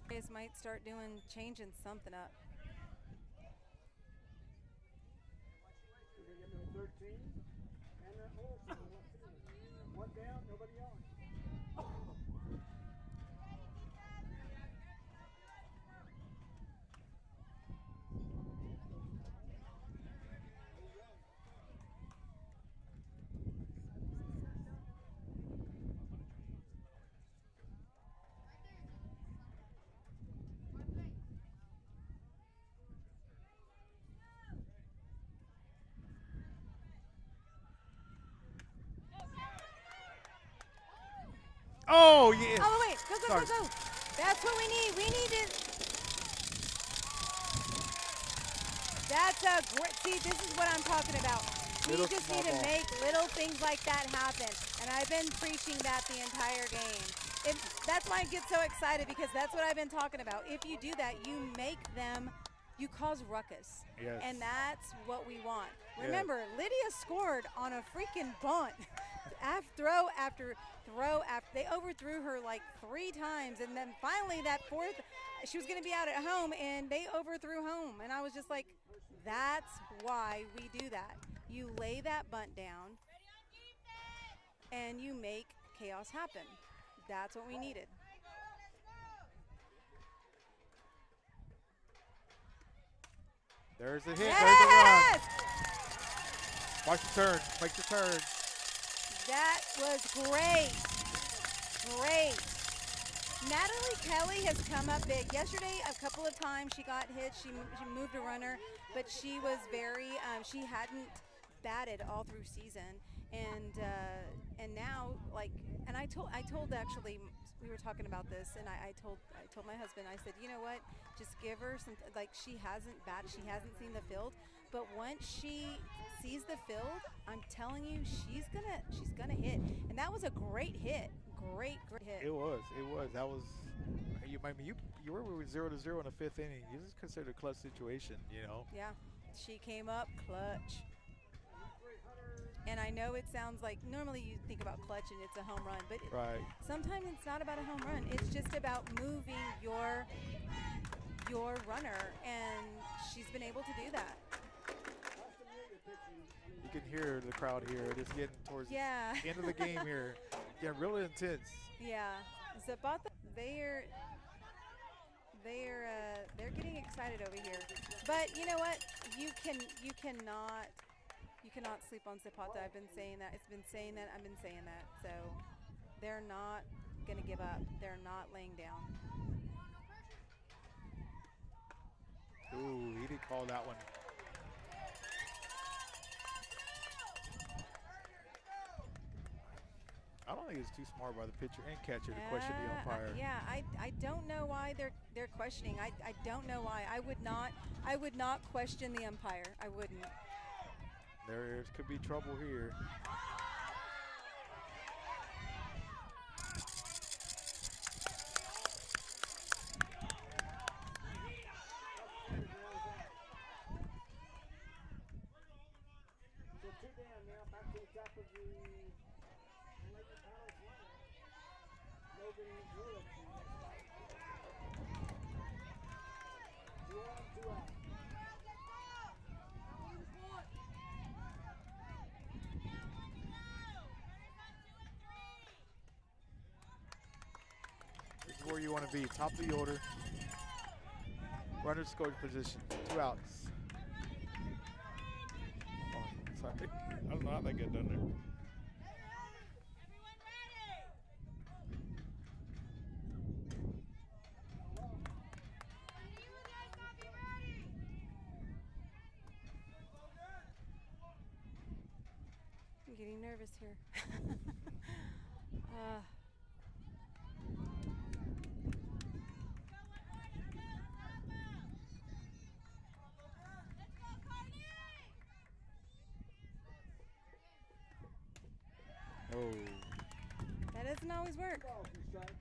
Guys might start changing something up. We're going to give them 13. And one down, nobody on. Oh, yes. Oh, wait, go. Sorry. That's what we need. We need to. That's a great, see, this is what I'm talking about. We Little just small need to ball. make little things like that happen. And I've been preaching that the entire game. That's why I get so excited, because that's what I've been talking about. If you do that, you make them, you cause ruckus. Yes. And that's what we want. Yes. Remember, Lydia scored on a freaking bunt. Throw after throw after. They overthrew her like 3 times. And then finally that 4th, she was going to be out at home, and they overthrew home. And I was just like, that's why we do that. You lay that bunt down. and you make chaos happen. That's what we needed. There's a hit. There's a run. Yes! Watch your turn. Make your turn. That was great. Great. Natalie Kelly has come up big. Yesterday, a couple of times she got hit. She moved a runner, but she was very. She hadn't batted all through season, and now and I told actually we were talking about this, and I told my husband. I said, you know what? Just give her some. Like she hasn't batted. She hasn't seen the field, but once she sees the field, I'm telling you, she's gonna hit. And that was a great hit. Great hit. It was. It was. That was. You were with 0-0 in the fifth inning. This is considered a clutch situation. You know. Yeah, she came up clutch. And I know it sounds like normally you think about clutch and it's a home run, but Right. sometimes it's not about a home run. It's just about moving your runner, and she's been able to do that. You can hear the crowd here. Just getting towards Yeah. the end of the game here. Getting really intense. Yeah, Zapata, they're getting excited over here. But you know what? You cannot sleep on Zapata. I've been saying that. It's been saying that. I've been saying that. So they're not going to give up. They're not laying down. Ooh, he didn't call that one. I don't think it's too smart by the pitcher and catcher to question the umpire. Yeah, I don't know why they're questioning. I don't know why. I would not question the umpire. I wouldn't. There could be trouble here. So 2 down now, back to the top of the Lady Palace lineup. Logan Williamson. 2 on, 2 out. This is where you want to be. Top of the order. Runner scoring position. 2 outs. Oh, sorry. I don't know how that got done there. I'm getting nervous here. Oh. That doesn't always work. Balls and strike.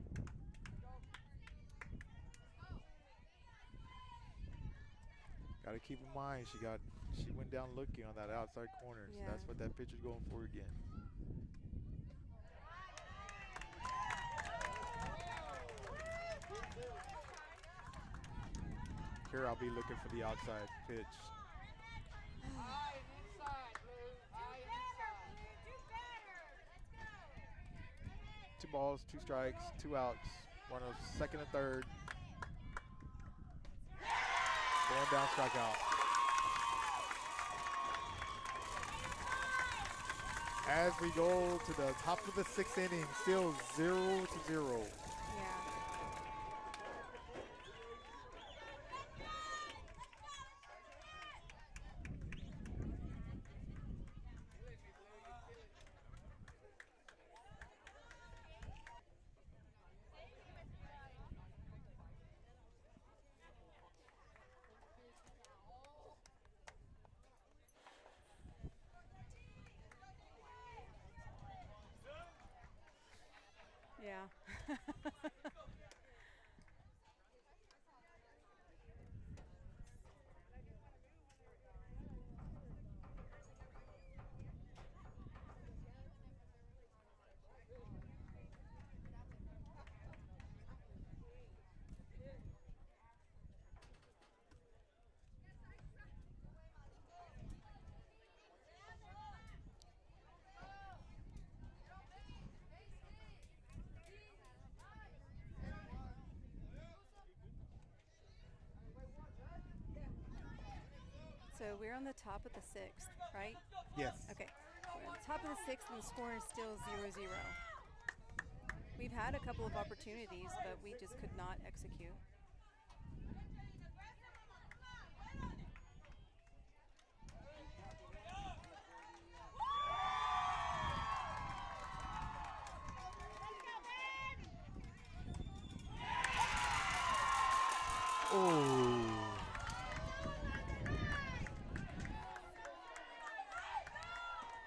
Got to keep in mind she went down looking on that outside corner. So Yeah. that's what that pitcher's going for again. Here I'll be looking for the outside pitch. 2 balls, 2 strikes, 2 outs. Runners second and third. Going down, strikeout. As we go to the top of the 6th inning, still 0-0. Yeah. Yeah. we're on the top of the 6th, right? Yes. Okay. We're on the top of the 6th, and the score is still 0-0. We've had a couple of opportunities, but we just could not execute. Oh.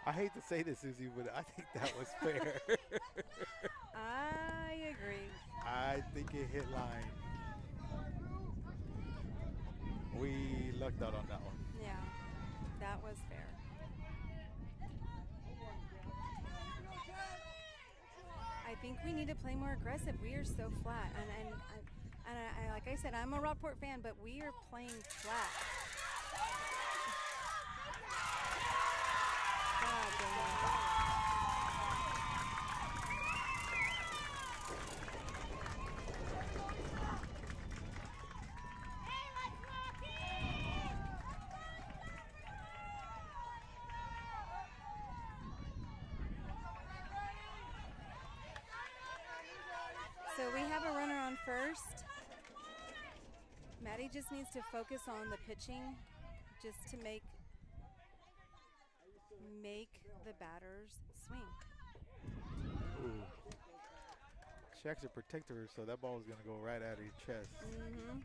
I hate to say this, Susie, but I think that was fair. I agree. I think it hit line. We lucked out on that one. Yeah, that was fair. I think we need to play more aggressive. We are so flat, and I like I said, I'm a Rockport fan, but we are playing flat. God dang it. So we have a runner on first. Maddie just needs to focus on the pitching just to make the batters swing. Ooh. She actually protected her, so that ball was going to go right at her chest. Mm-hmm.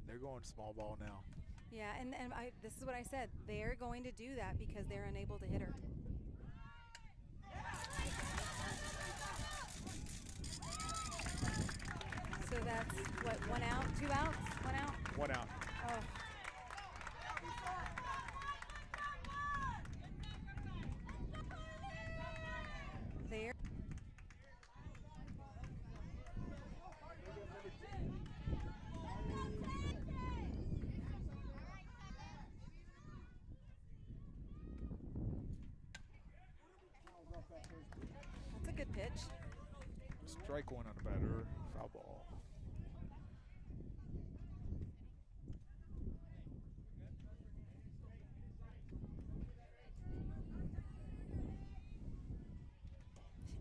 They're going small ball now. Yeah, and this is what I said. They're going to do that because they're unable to hit her. So that's, what, 1 out, 2 outs, 1 out? 1 out. Oh. There. That's a good pitch. Strike 1 on the batter. Foul ball.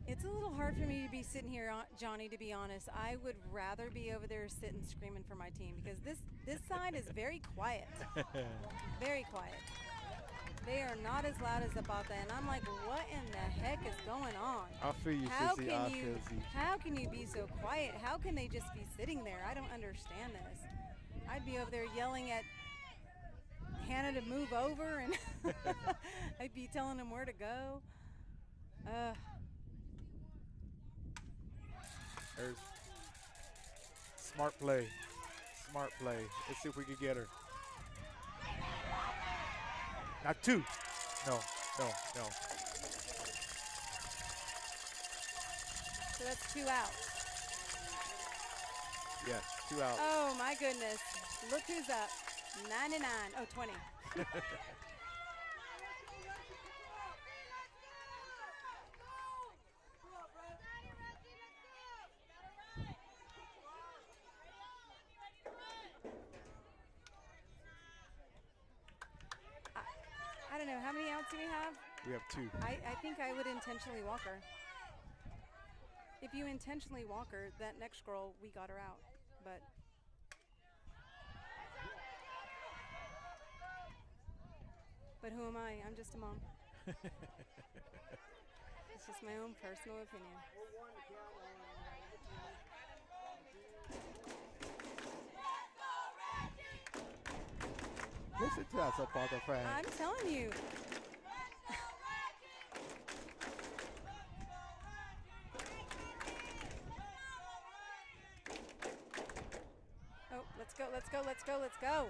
It's a little hard for me to be sitting here, Johnny, to be honest. I would rather be over there sitting screaming for my team because this side is very quiet. Very quiet. They are not as loud as Zapata, and I'm like, what in the heck is going on? I feel you, Sissy. I feel you. How can you be so quiet? How can they just be sitting there? I don't understand this. I'd be over there yelling at Hannah to move over, and I'd be telling them where to go. There's smart play. Smart play. Let's see if we can get her. Not 2. No. So that's 2 outs. Yes, 2 outs. Oh, my goodness. Look who's up. 99. Oh, 20. I don't know. How many outs do we have? We have 2. I think I would intentionally walk her. If you intentionally walk her, that next girl, we got her out. But who am I? I'm just a mom. It's just my own personal opinion. Listen to that, Zapata fan. I'm telling you. Oh, let's go, let's go, let's go, let's go.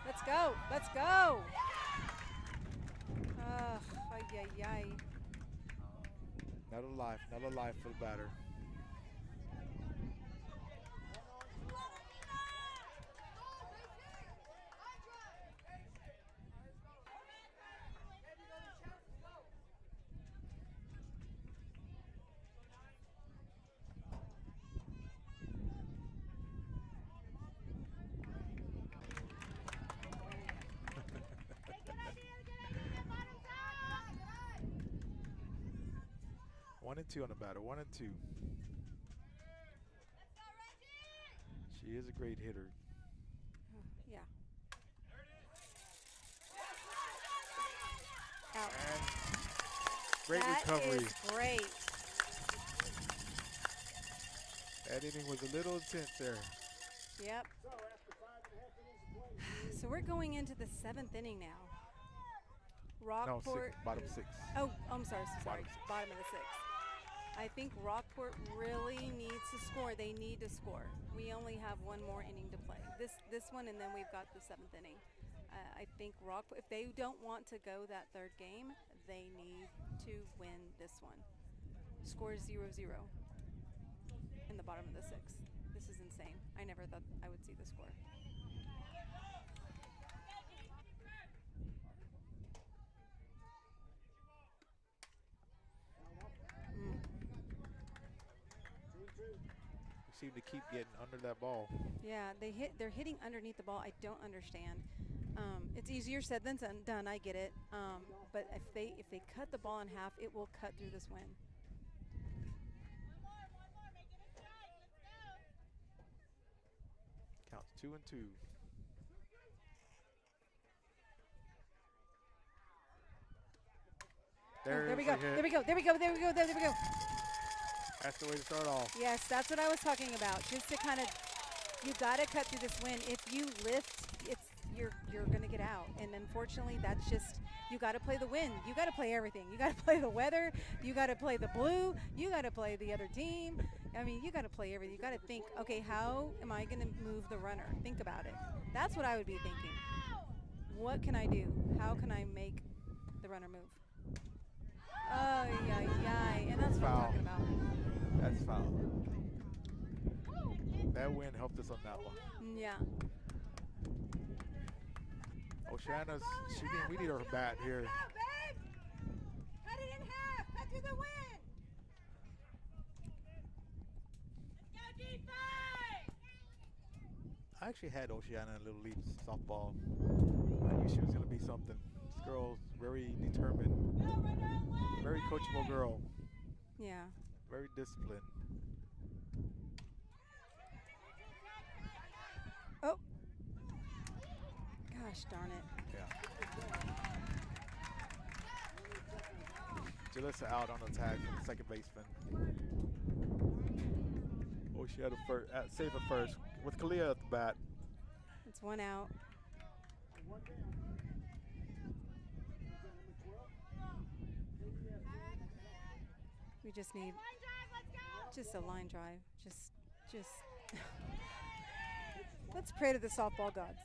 Let's go, let's go. Ay, ay, ay. Another life for the batter. 1-2 on the batter. 1-2. She is a great hitter. Yeah. Out. And great That recovery. is great. That inning was a little intense there. Yep. So after 5.5 innings of play, So we're going into the 7th inning now. No, Rockport. bottom six. Oh, I'm sorry. Bottom six. Bottom of the 6th. I think Rockport really needs to score. They need to score. We only have one more inning to play. This one, and then we've got the 7th inning. I think Rockport, if they don't want to go that 3rd game, they need to win this one. Score 0-0 in the bottom of the 6th. This is insane. I never thought I would see the score. We seem to keep getting under that ball. Yeah, they're hitting underneath the ball. I don't understand. It's easier said than done. I get it. But if they cut the ball in half, it will cut through this wind. Counts 2-2. There we There's go. a hit. There we go. There we go. There we go. There we go. That's the way to start off. Yes, that's what I was talking about. Just to kind of, you got to cut through this wind. If you lift, you're going to get out. And unfortunately, that's just, you got to play the wind. You got to play everything. You got to play the weather. You got to play the blue. You got to play the other team. I mean, you got to play everything. You got to think, okay, how am I going to move the runner? Think about it. That's what I would be thinking. What can I do? How can I make the runner move? Oh, yeah. And that's what I'm talking about. That's foul. That win helped us on that one. Yeah. Oceana's shooting. We need her bat here. Cut it in half. Cut through the wind. Let's go, defense! I actually had Oceana in Little League softball. I knew she was going to be something. This girl's very determined, very coachable girl, Yeah. very disciplined. Oh. Gosh darn it. Yeah. Jalissa out on the tag from the second baseman. Oceana save it first with Kalia at the bat. It's one out. We just need just a line drive. Just let's pray to the softball gods.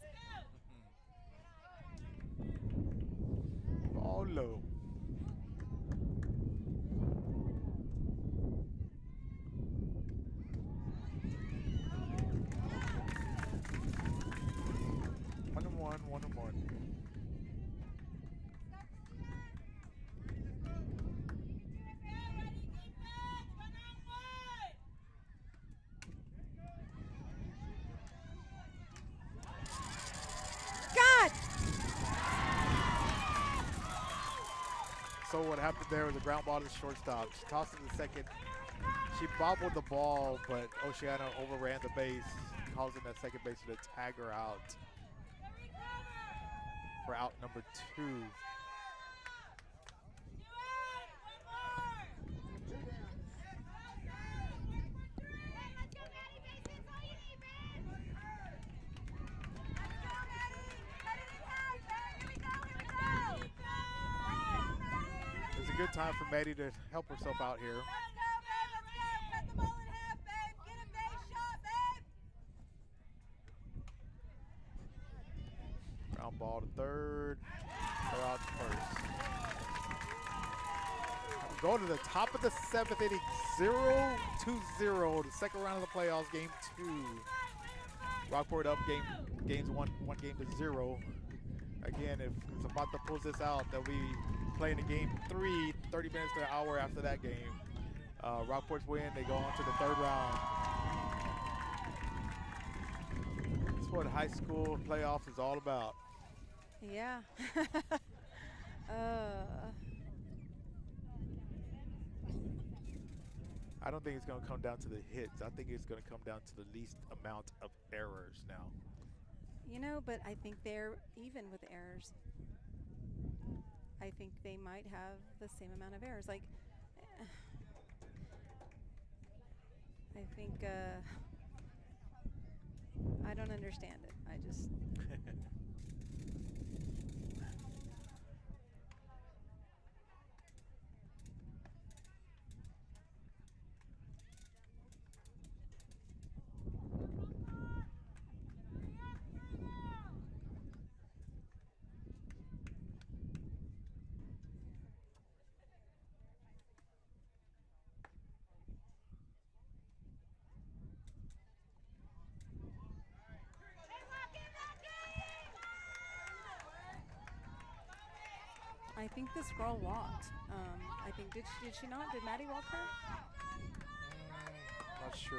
Ball low. One and one. God! So what happened there was a ground ball to the shortstop. She tossed it to second. She bobbled the ball, but Oceana overran the base, causing that second baseman to tag her out for out number 2. It's a good time for Maddie to help herself out here. Ground ball to third. They're out to first. Go to the top of the 7th inning, 0-0, the second round of the playoffs, game 2. Rockport up games one game to 0. Again, if Zapata pulls this out, they'll be playing the game 3, 30 minutes to an hour after that game. Rockport's win, they go on to the 3rd round. That's what high school playoffs is all about. Yeah. don't think it's going to come down to the hits. I think it's going to come down to the least amount of errors now. You know, but I think they're even with errors. I think they might have the same amount of errors. Like, I think I don't understand it. I just. I think this girl walked. I think did she not? Did Maddie walk her? Not sure.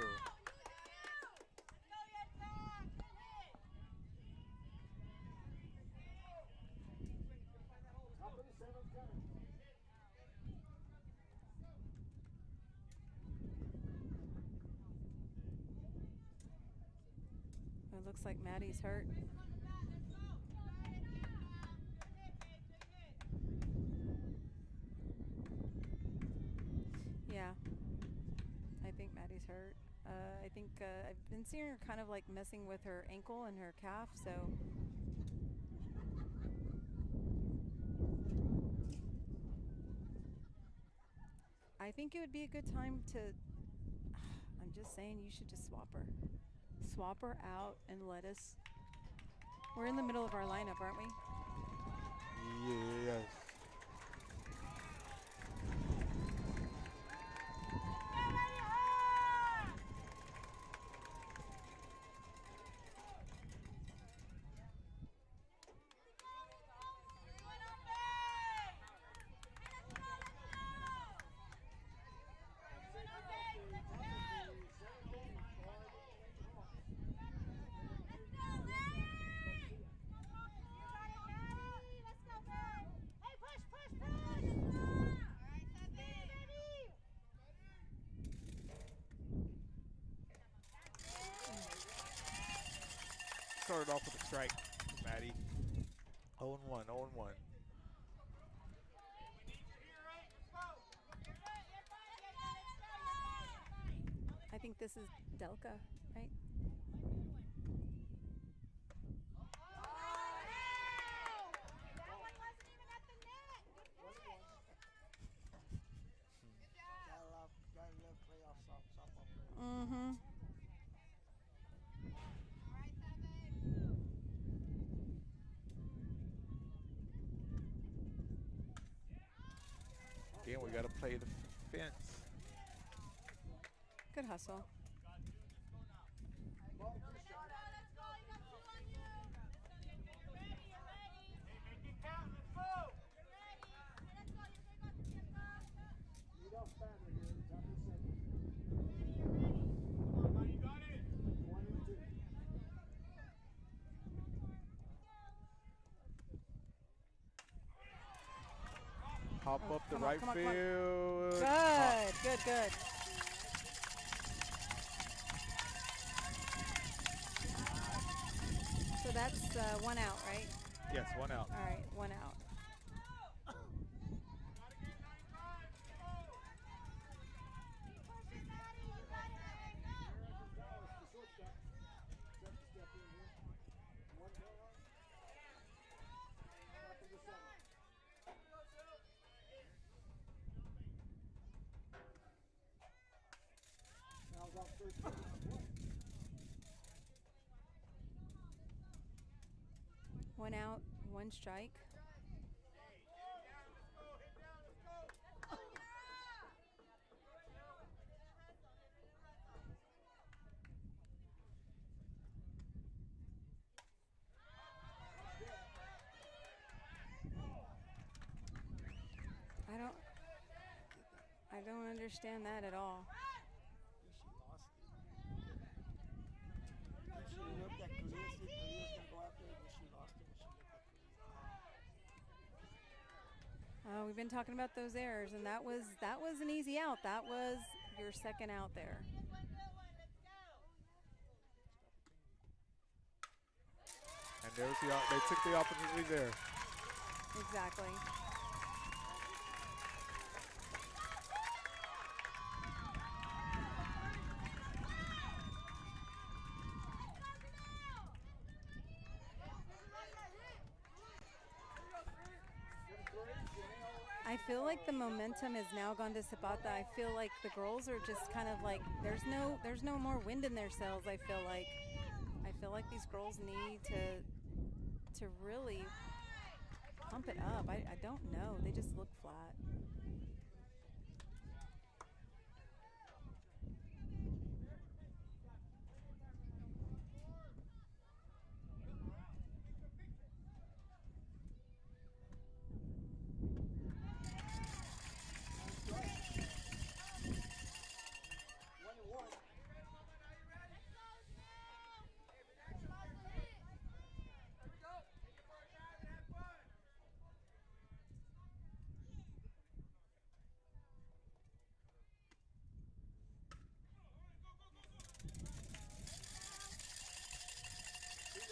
Top of the seventh coming. It looks like Maddie's hurt. Yeah, I think Maddie's hurt. I think I've been seeing her kind of like messing with her ankle and her calf, so. I think it would be a good time to, I'm just saying you should just swap her. Swap her out and let us, we're in the middle of our lineup, aren't we? Yes. Started off with a strike, Maddie. 0-1, 0-1. I think this is Delka, right? Mm-hmm. Again, we got to play the fence. Good hustle. Ball two shot. Lead off batter here, top of the seventh. 1-2. Hop Oh, up the come on, right come on, come on. field. Good. So that's one out, right? Yes, 1 out. All right, one out. The shortstop. Set to step in here. One down. Top of the seventh. Fouls off first base. One out, one strike. I don't understand that at all. She looked at Khalil, see Khalil's gonna go after her, but she lost it when she looked at Khalil. We've been talking about those errors, and that was an easy out. That was your second out there. And there's they took the opportunity there. Exactly. I feel like the momentum has now gone to Zapata. I feel like the girls are just kind of like there's no more wind in their sails. I feel like these girls need to really pump it up. I don't know. They just look flat.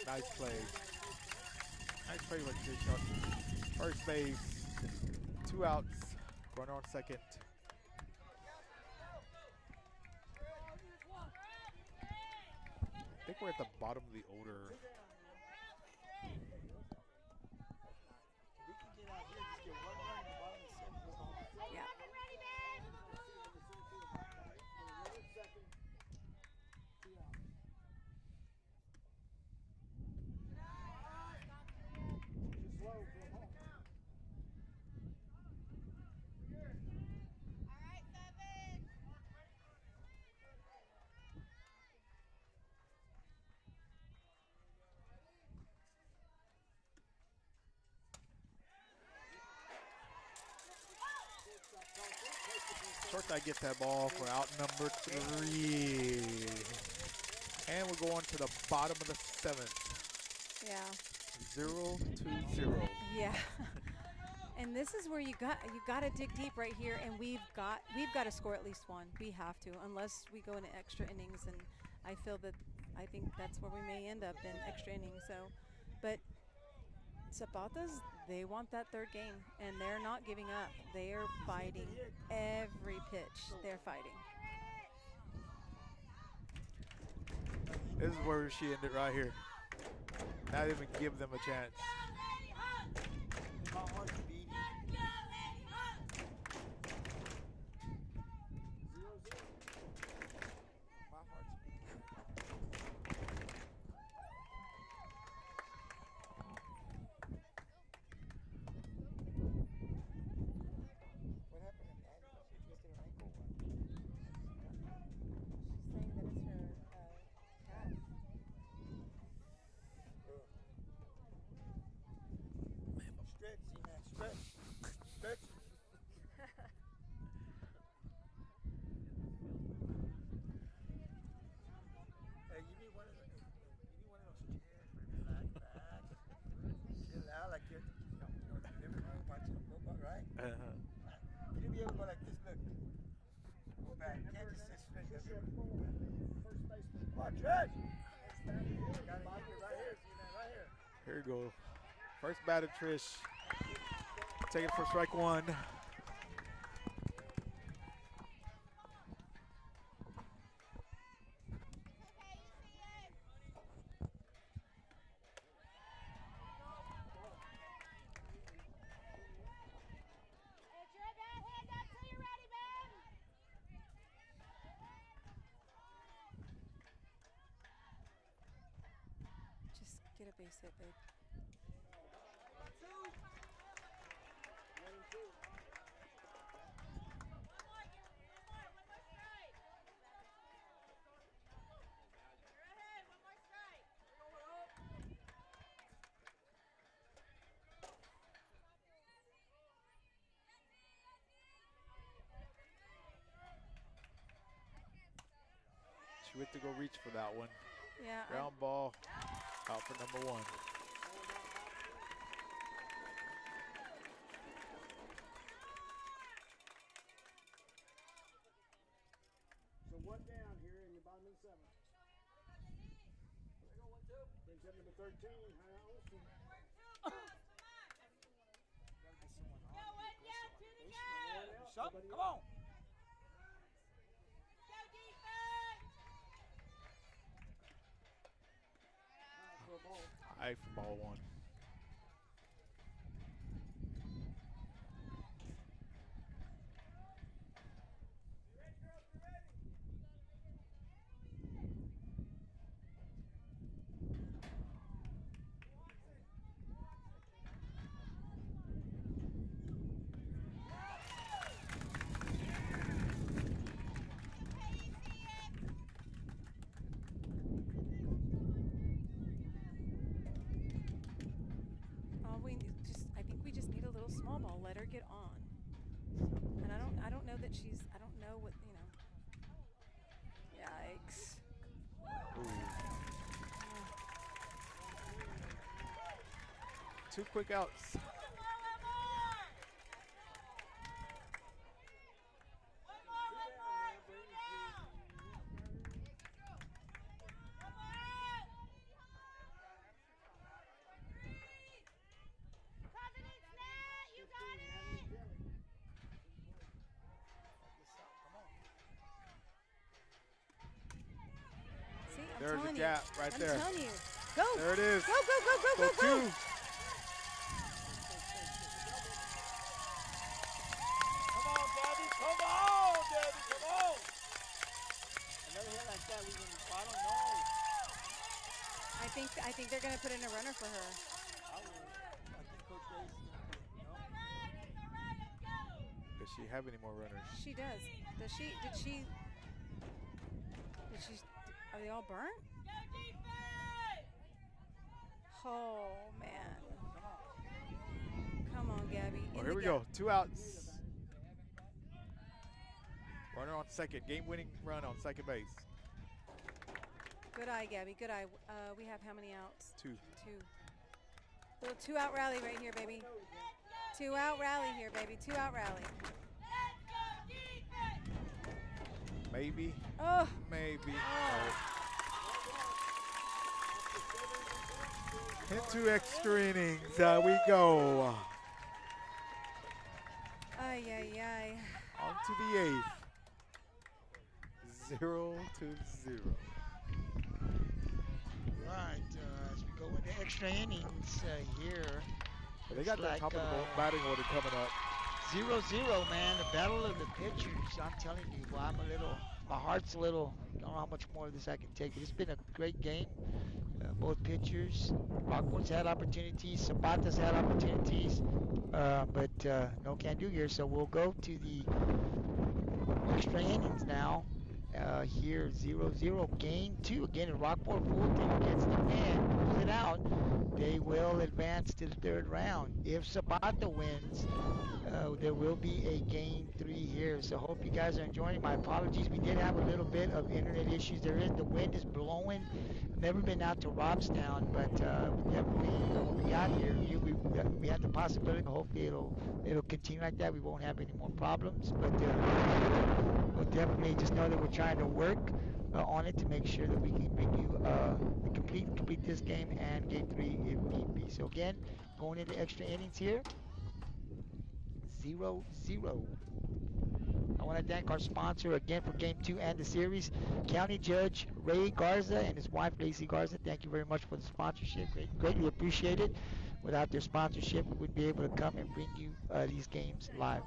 Nice play. Nice play with Trish. First base, 2 outs, runner on second. I think we're at the bottom of the order. We can get out here, just get one run in the bottom of the seventh. We'll go home. Yeah. Short I get that ball for out number 3. And we're going to the bottom of the 7th. Yeah. 0-0. Yeah. And this is where you got to dig deep right here, and we've got to score at least one. We have to, unless we go into extra innings, and I think that's where we may end up in extra innings. So, but Zapatas, they want that third game, and they're not giving up. They are fighting every pitch. They're fighting. This is where she ended right here. Not even give them a chance. My heart's beating. My heart's beating. What happened to Maddie? She twisted her ankle. She's saying that it's her calf. Stretch, Z-Man, stretch. Stretch. Hey, you need one of those chairs, man. Relax, back. Chill out like you're in the living room watching a football, right? You need to be able to go like this, look. Go back. You can't just sit straight. Come on, Trish. Gotta keep it right here, Z-Man, right here. Here you go. First batter, Trish. Take it for strike 1. Just get a base hit, babe. She went to go reach for that one. Yeah. Ground ball out for number 1. one down here in the bottom of the seventh. Brings up number 13, Hannah Olsen. Come on. For a ball. High for ball one. I think we just need a little small ball. Let her get on. And I don't know that I don't know what, Yikes. Two quick outs. See, I'm There's telling the gap you. right I'm there. telling you. Go. There it is. Go, go, go, go, Go go, go. two. Come on, Gabby. Come on, Gabby. Come on. Another hit like that, we can, I don't know. I think they're going to put in a runner for her. I think Coach Ray's going to no. Does she have any more runners? She does. Did she, are they all burnt? Oh, man. Come on, Gabby. Oh, here we go. 2 outs. Runner on second. Game-winning run on second base. Good eye, Gabby. Good eye. We have how many outs? 2. 2. Little 2-out rally right here, baby. 2-out rally here, baby. 2-out rally. Maybe. Oh. Maybe. Oh. Into extra innings. We go. Ay, ay, ay. On to the 8th. 0-0. Right, as we go into extra innings here. Well, they got the like, top of the batting order coming up. 0-0, man. The battle of the pitchers. I'm telling you, well, my heart's a little, I don't know how much more of this I can take. But it's been a great game. Both pitchers. Rockport's had opportunities. Zapata's had opportunities. But no can do here. So we'll go to the extra innings now. Here, 0-0. Game 2. Again, in Rockport-Fulton gets the win, pulls it out. They will advance to the 3rd round. If Zapata wins, there will be a game 3 here. So hope you guys are enjoying. My apologies. We did have a little bit of internet issues. The wind is blowing. Never been out to Robstown, but we definitely when we got here, we had the possibility. Hopefully it'll continue like that. We won't have any more problems. But we'll definitely just know that we're trying to work on it to make sure that we can bring you complete this game and game 3 if need be. So again, going into extra innings here. 0-0. I want to thank our sponsor again for Game 2 and the series, County Judge Ray Garza and his wife Lacey Garza. Thank you very much for the sponsorship. Greatly appreciate it. Without their sponsorship, we wouldn't be able to come and bring you these games live.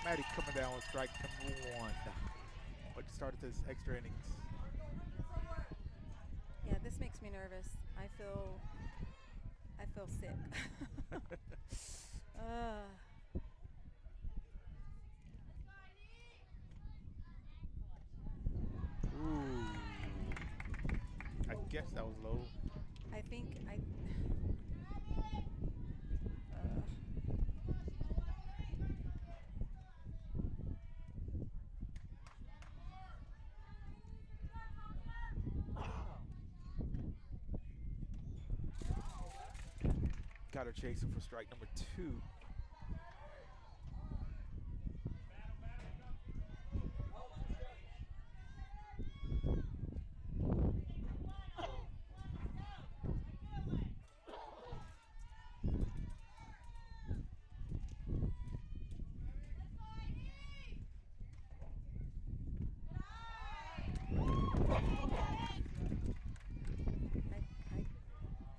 Maddie coming down with strike number 1. What started this extra innings? Yeah, this makes me nervous. I feel sick. Ooh. I guess that was low. I think got her chasing for strike number 2.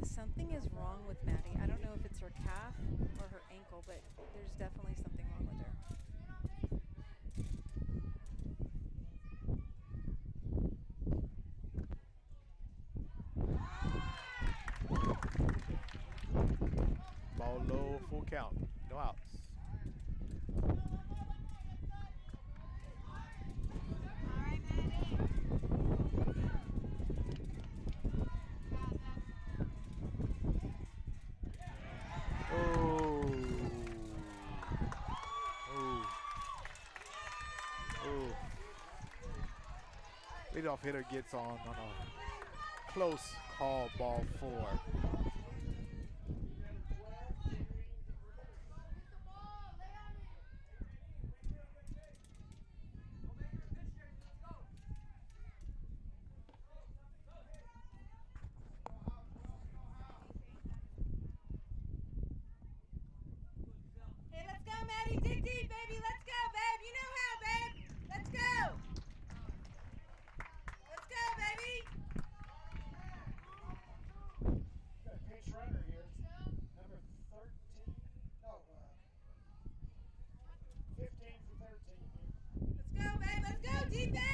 Something is wrong with Maddie. I don't know if it's her calf or her ankle, but there's definitely something wrong with her. Ball low, full count, no outs. Leadoff hitter gets on a close call, ball 4. Hey, let's go, Maddie. Dig deep, baby. Let's go, babe. You know how, babe. Let's go. Let's go, baby. Got a pinch runner here. Number 13. No, 15 for 13 here. Let's go, babe. Let's go, defense.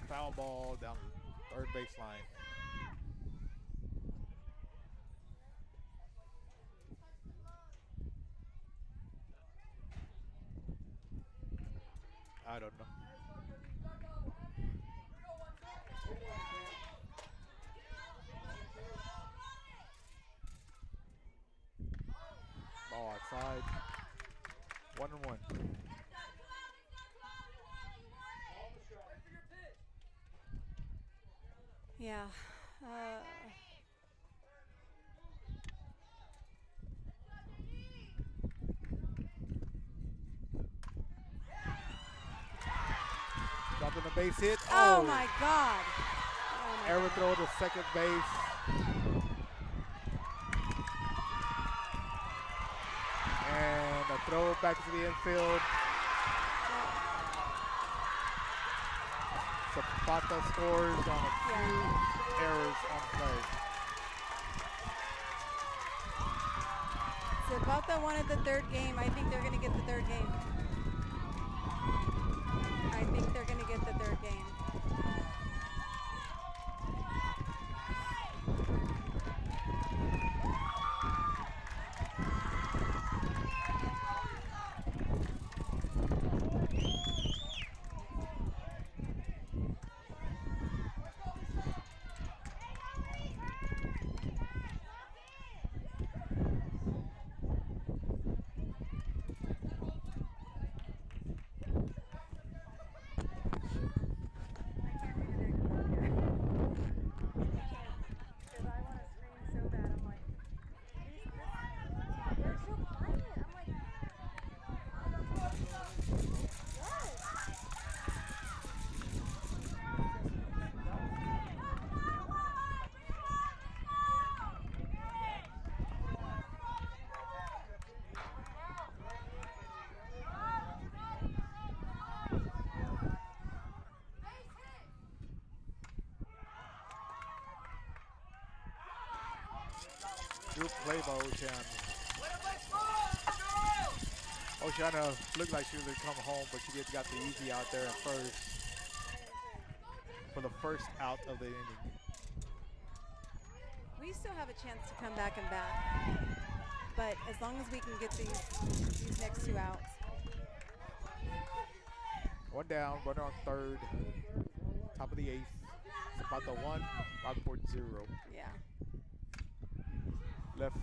Foul ball down the third baseline. I don't know. Ball outside. 1-1. Yeah. Dropping the base hit. Oh my God. Error throw to second base. And a throw back to the infield. Zapata scores on a few errors on play. Zapata wanted the third game. I think they're going to get the third game. I think they're going to get the third game. Good play by Oceana. Oceana looked like she was going to come home, but she got the easy out there at first for the first out of the inning. We still have a chance to come back and bat, but as long as we can get these next 2 outs. One down, runner on third. Top of the eighth. Zapata 1, Rockport 0. Yeah. Left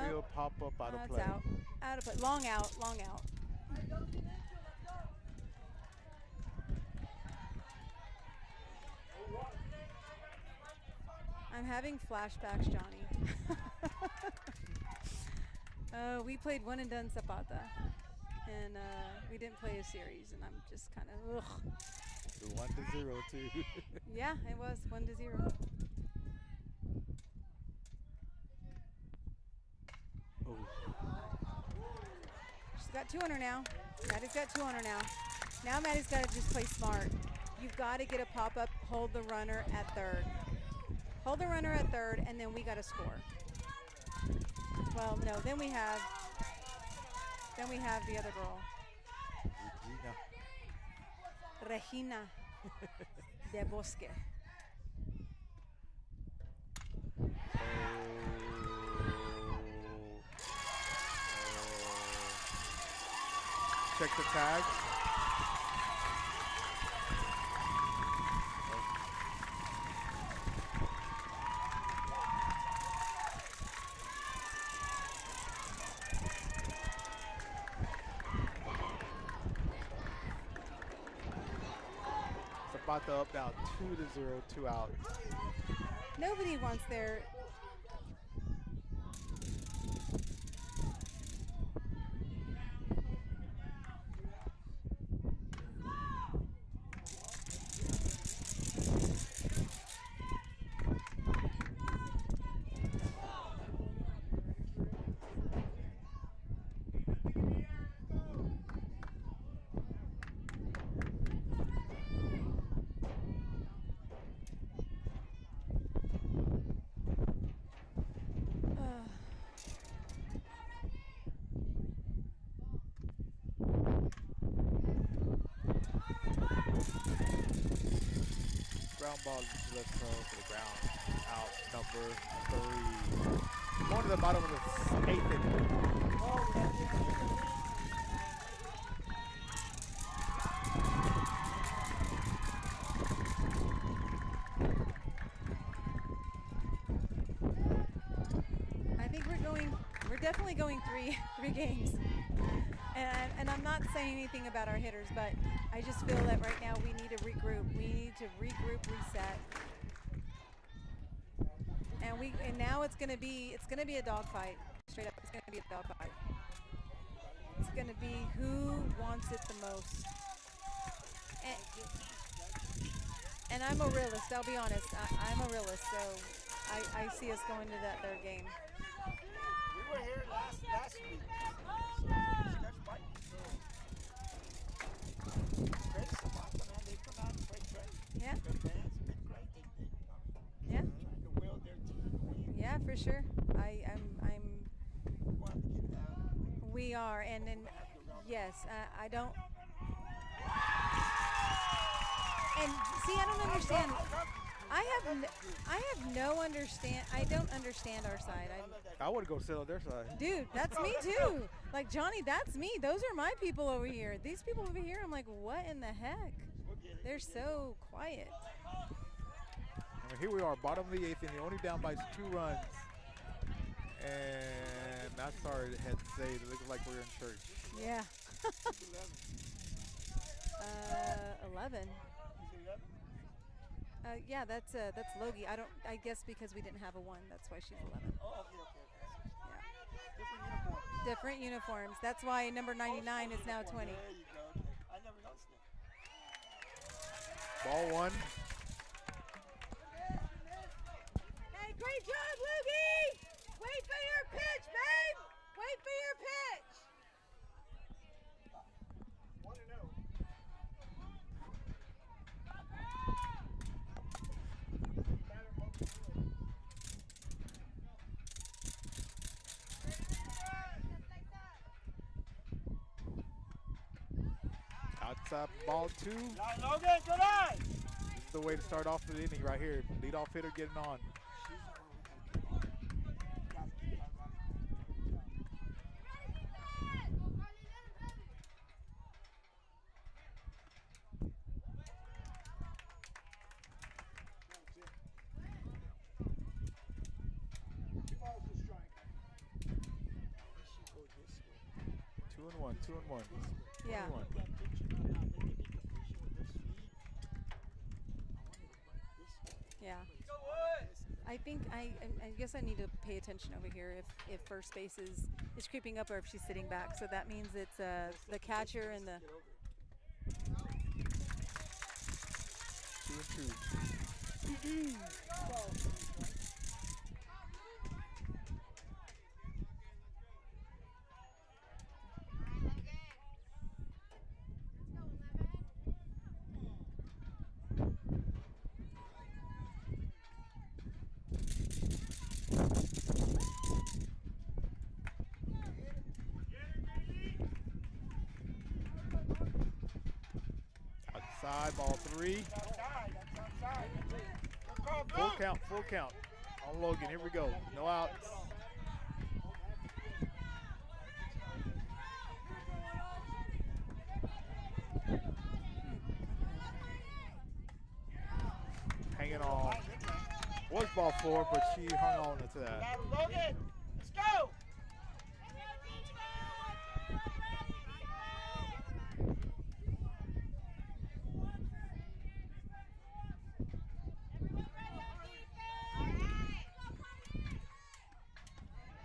field pop up out of It's play. out. Out of play. Long out. Long out. I'm having flashbacks, Johnny. We played one and done Zapata, and we didn't play a series, and I'm just kind of ugh. 1-0 too. Yeah, it was 1-0. Oh. She's got 2 on her now. Maddie's got 2 on her now. Now Maddie's got to just play smart. You've got to get a pop-up, hold the runner at third. Hold the runner at third, and then we got to score. Well, no, then we have the other girl. Regina de Bosque. Check the tag. Zapata up now 2-0, 2 out. Nobody wants their Ground ball to left throw for the ground. Out number 3. Going to the bottom of the 8th inning. I think we're definitely going three games. And I'm not saying anything about our hitters, but I just feel that right now we need to regroup. We need to regroup, reset. And now it's gonna be a dogfight. Straight up, it's gonna be a dogfight. It's gonna be who wants it the most. And I'm a realist, I'll be honest. I'm a realist, so I see us going to that third game. We were here last week. Great Zapata, man. They come out and play great. Yeah. The fans have been great. They Yeah. trying to will their team to win. Yeah, for sure. I'm. We'll have to get down. We are, and then yes, I don't. And see, I don't understand. I have no understand. I don't understand our side. I would go sit on their side. Dude, that's me too. Like Johnny, that's me. Those are my people over here. These people over here, I'm like, what in the heck? They're so quiet. And here we are, bottom of the 8th inning, only down by 2 runs. And I'm sorry to have to say, it looks like we're in church. Yeah. 11. Yeah, that's Logie. I guess because we didn't have a 1, that's why she's 11. Oh, okay. Yeah. Different uniforms. That's why number 99 is now 20. There you go. Okay. I never noticed that. Ball 1. Hey, great job, Logie! Wait for your pitch, babe! Wait for your pitch! 1-0. Outside ball 2. Logan, good eye. This is the way to start off the inning right here. Lead off hitter getting on. 2-1, 2-1. Yeah. 21. That picture, they could be completion with their speed. I wanted to put this way. Yeah. Go Wood! I guess I need to pay attention over here if first base is creeping up or if she's sitting back. So that means it's the catcher and the. Two and two. Outside, ball 3. That's outside. That's outside. Good call, Full Blue. count, full count. On Logan, here we go. No outs. Hanging on. Was ball 4, but she hung on to that. Got him, Logan. Let's go.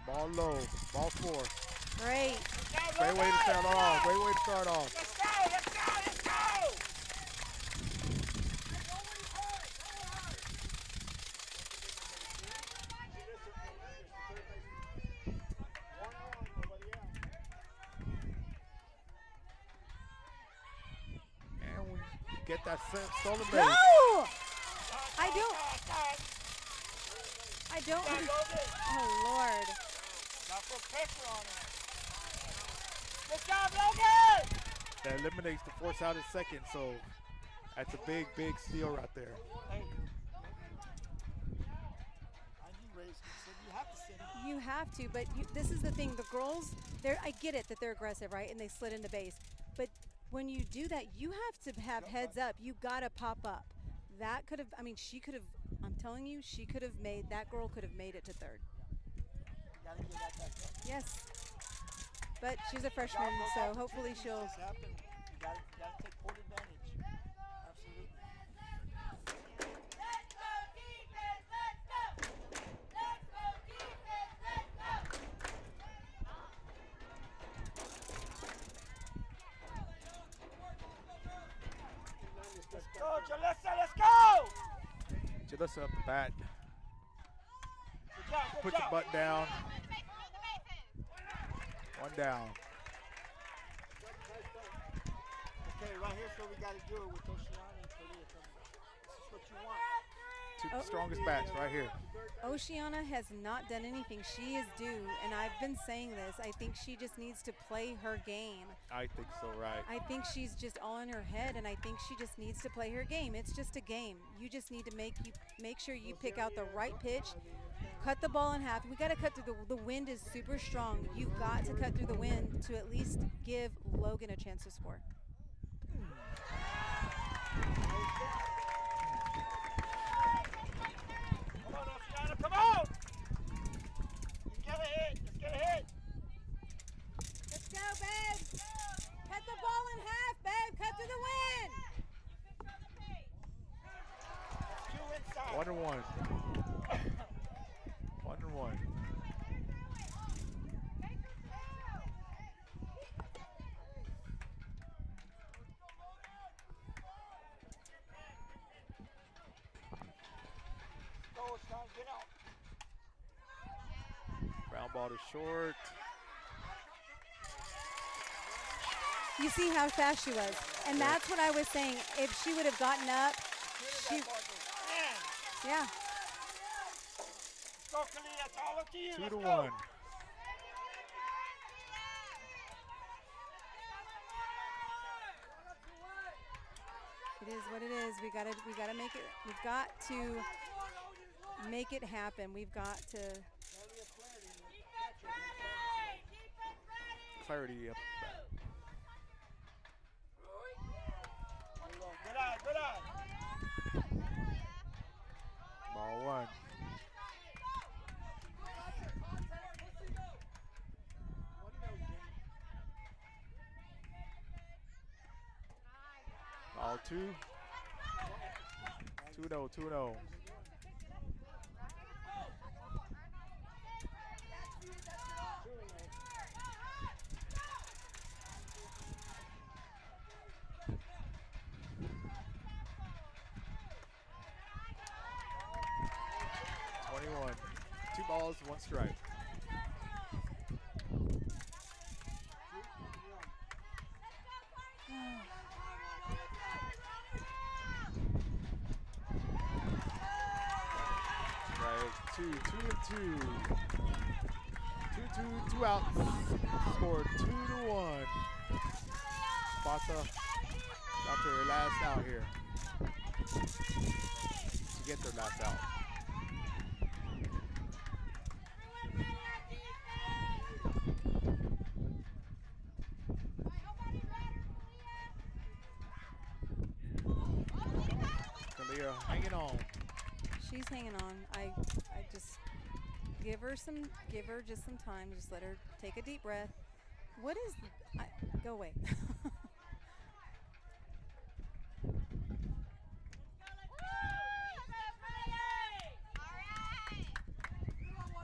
Ball low, ball 4. Great. Great way to start off. Great way to start off. Let's go. Let's go. Let's go. And we get that stolen base. No! I don't. Oh Lord. Got put pressure on him. Good job, Logan. That eliminates the force out at second, so that's a big, big steal right there. Hey. I knew Ray said you have to sit him. You have to, but this is the thing. The girls, I get it that they're aggressive, right? And they slid into base. But when you do that, you have to have heads up. You got to pop up. That could have, I mean, she could have, I'm telling you, she could have made, that girl could have made it to third. You gotta give that back. Yes. But she's a freshman, so hopefully she'll. This happened. You gotta take full advantage. Absolutely. Let's go defense, let's go! Let's go defense, let's go! Let's go, Jalissa. Let's go. Jalissa up the bat. Good job. Good Put the job. butt down. One down. Okay, right here's what we gotta do with Oceana and Korea. This is what you want. Two strongest bats right here. Oceana has not done anything. She is due, and I've been saying this. I think she just needs to play her game. I think so, right. I think she's just all in her head, and I think she just needs to play her game. It's just a game. You just need to make sure you pick out the right pitch, cut the ball in half. We got to cut through the wind is super strong. You've got to cut through the wind to at least give Logan a chance to score. Come on, Oceana. Come on. You get a hit. Let's get a hit. Let's go, babe. Cut the ball in half, babe. Cut through the wind. Two inside. 1-1. 1-1. Go, Oceana. Get out. Ground ball to short. You see how fast she was. And that's what I was saying. If she would have gotten up, she, Man. yeah. Let's go, Khalid. That's all up to you. 2 Let's to go. 1. It is what it is. We gotta make it. We've got to make it happen. We've got to. Clarity up. Good eye. Good eye. Ball 1. 2. 2-0, 2-0. Twenty-one. 2 balls, 1 strike. Right, 2 and 2. 2 outs. Scored 2-1. Zapata got their last out here. To get their last out. Kalia hanging on. She's hanging on. I just give her just some time. Just let her take a deep breath. What is? Go away.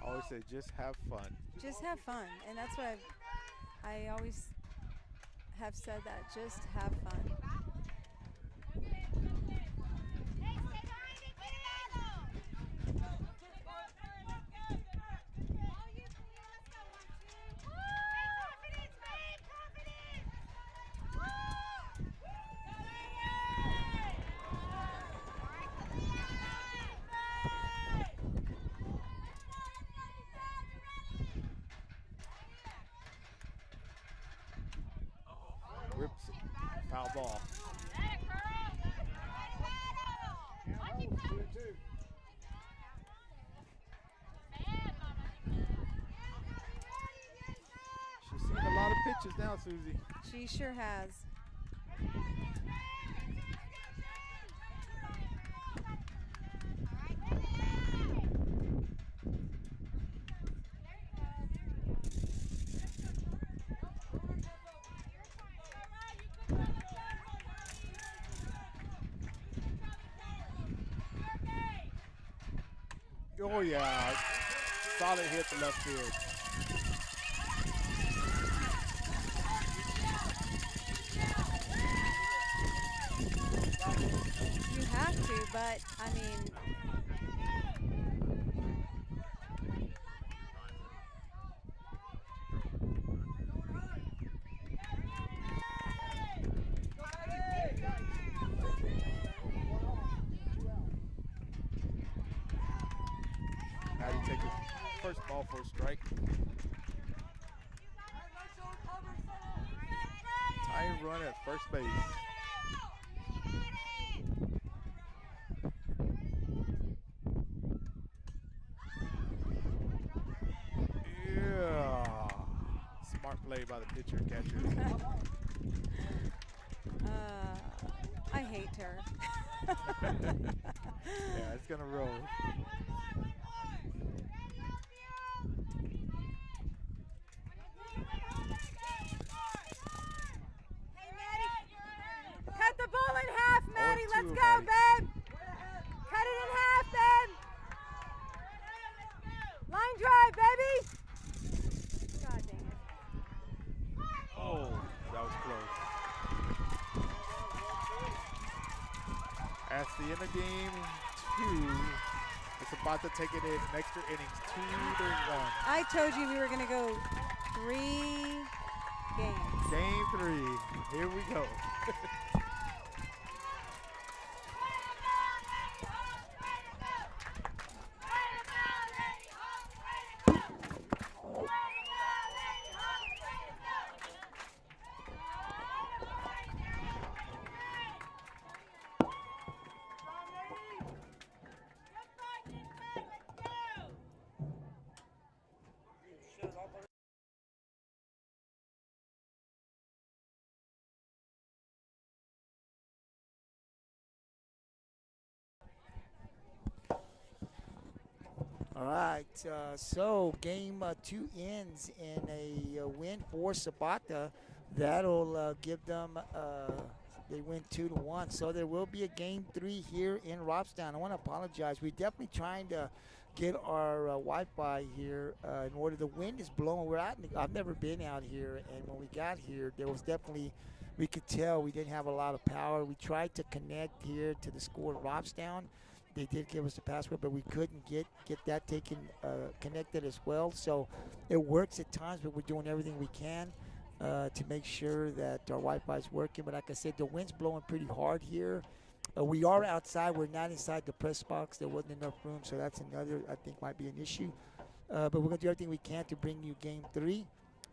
I always say just have fun. Just have fun, and that's what I always have said that. Just have fun. Rips it. Foul ball. She's seen a lot of pitches now, Susie. She sure has. Oh yeah, solid hit to left field. You have to, but I mean, Maddie takes his first ball for a strike. Tying run at first base. Yeah. Smart play by the pitcher and catcher. I hate her. Yeah, it's gonna roll. Cut the ball in half, Maddie. 0-2, Let's go, Maddie. babe. Cut it in half, babe. Line drive, baby. God dang it. Oh, that was close. At the end of game 2, it's about to take it in extra innings, 2-1. I told you we were going to go 3 games. Game 3, here we go. All right, so game 2 ends in a win for Zapata. That'll give them They win 2-1. So there will be a game 3 here in Robstown. I want to apologize. We're definitely trying to get our Wi-Fi here in order. The wind is blowing. I've never been out here, and when we got here, there was definitely, we could tell we didn't have a lot of power. We tried to connect here to the school in Robstown. They did give us the password, but we couldn't get that taken connected as well. So it works at times, but we're doing everything we can to make sure that our Wi-Fi is working. But like I said, the wind's blowing pretty hard here. We are outside. We're not inside the press box. There wasn't enough room, so that's another, I think, might be an issue. But we're going to do everything we can to bring you game 3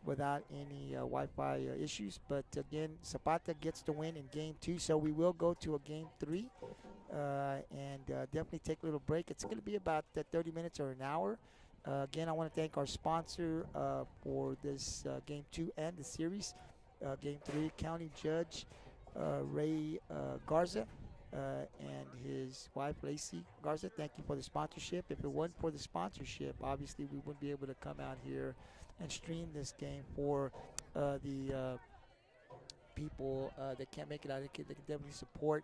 without any Wi-Fi issues. But again, Zapata gets the win in game 2, so we will go to a game 3 and definitely take a little break. It's going to be about 30 minutes or an hour. Again, I want to thank our sponsor for this game 2 and the series. Game 3, County Judge Ray Garza and his wife Lacey Garza. Thank you for the sponsorship. If it wasn't for the sponsorship, obviously we wouldn't be able to come out here and stream this game for the people that can't make it out. They can definitely support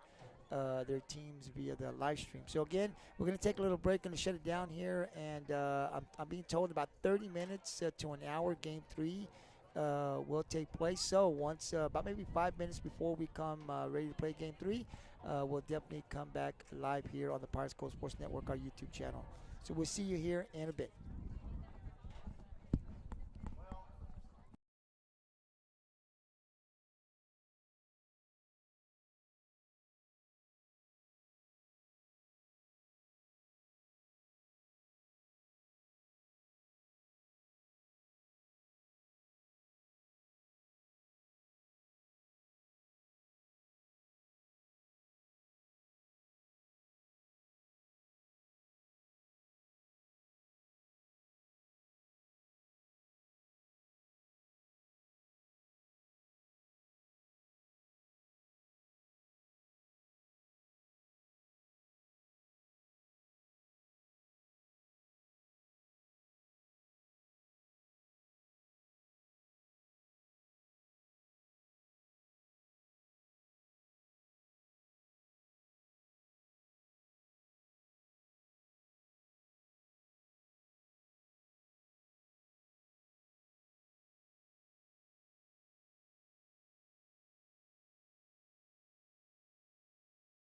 their teams via the live stream. So again, we're going to take a little break, going to shut it down here, and I'm being told about 30 minutes to an hour, game 3 will take place. So once about maybe 5 minutes before we come ready to play game 3, we'll definitely come back live here on the Pirates Coast Sports Network, our YouTube channel. So we'll see you here in a bit.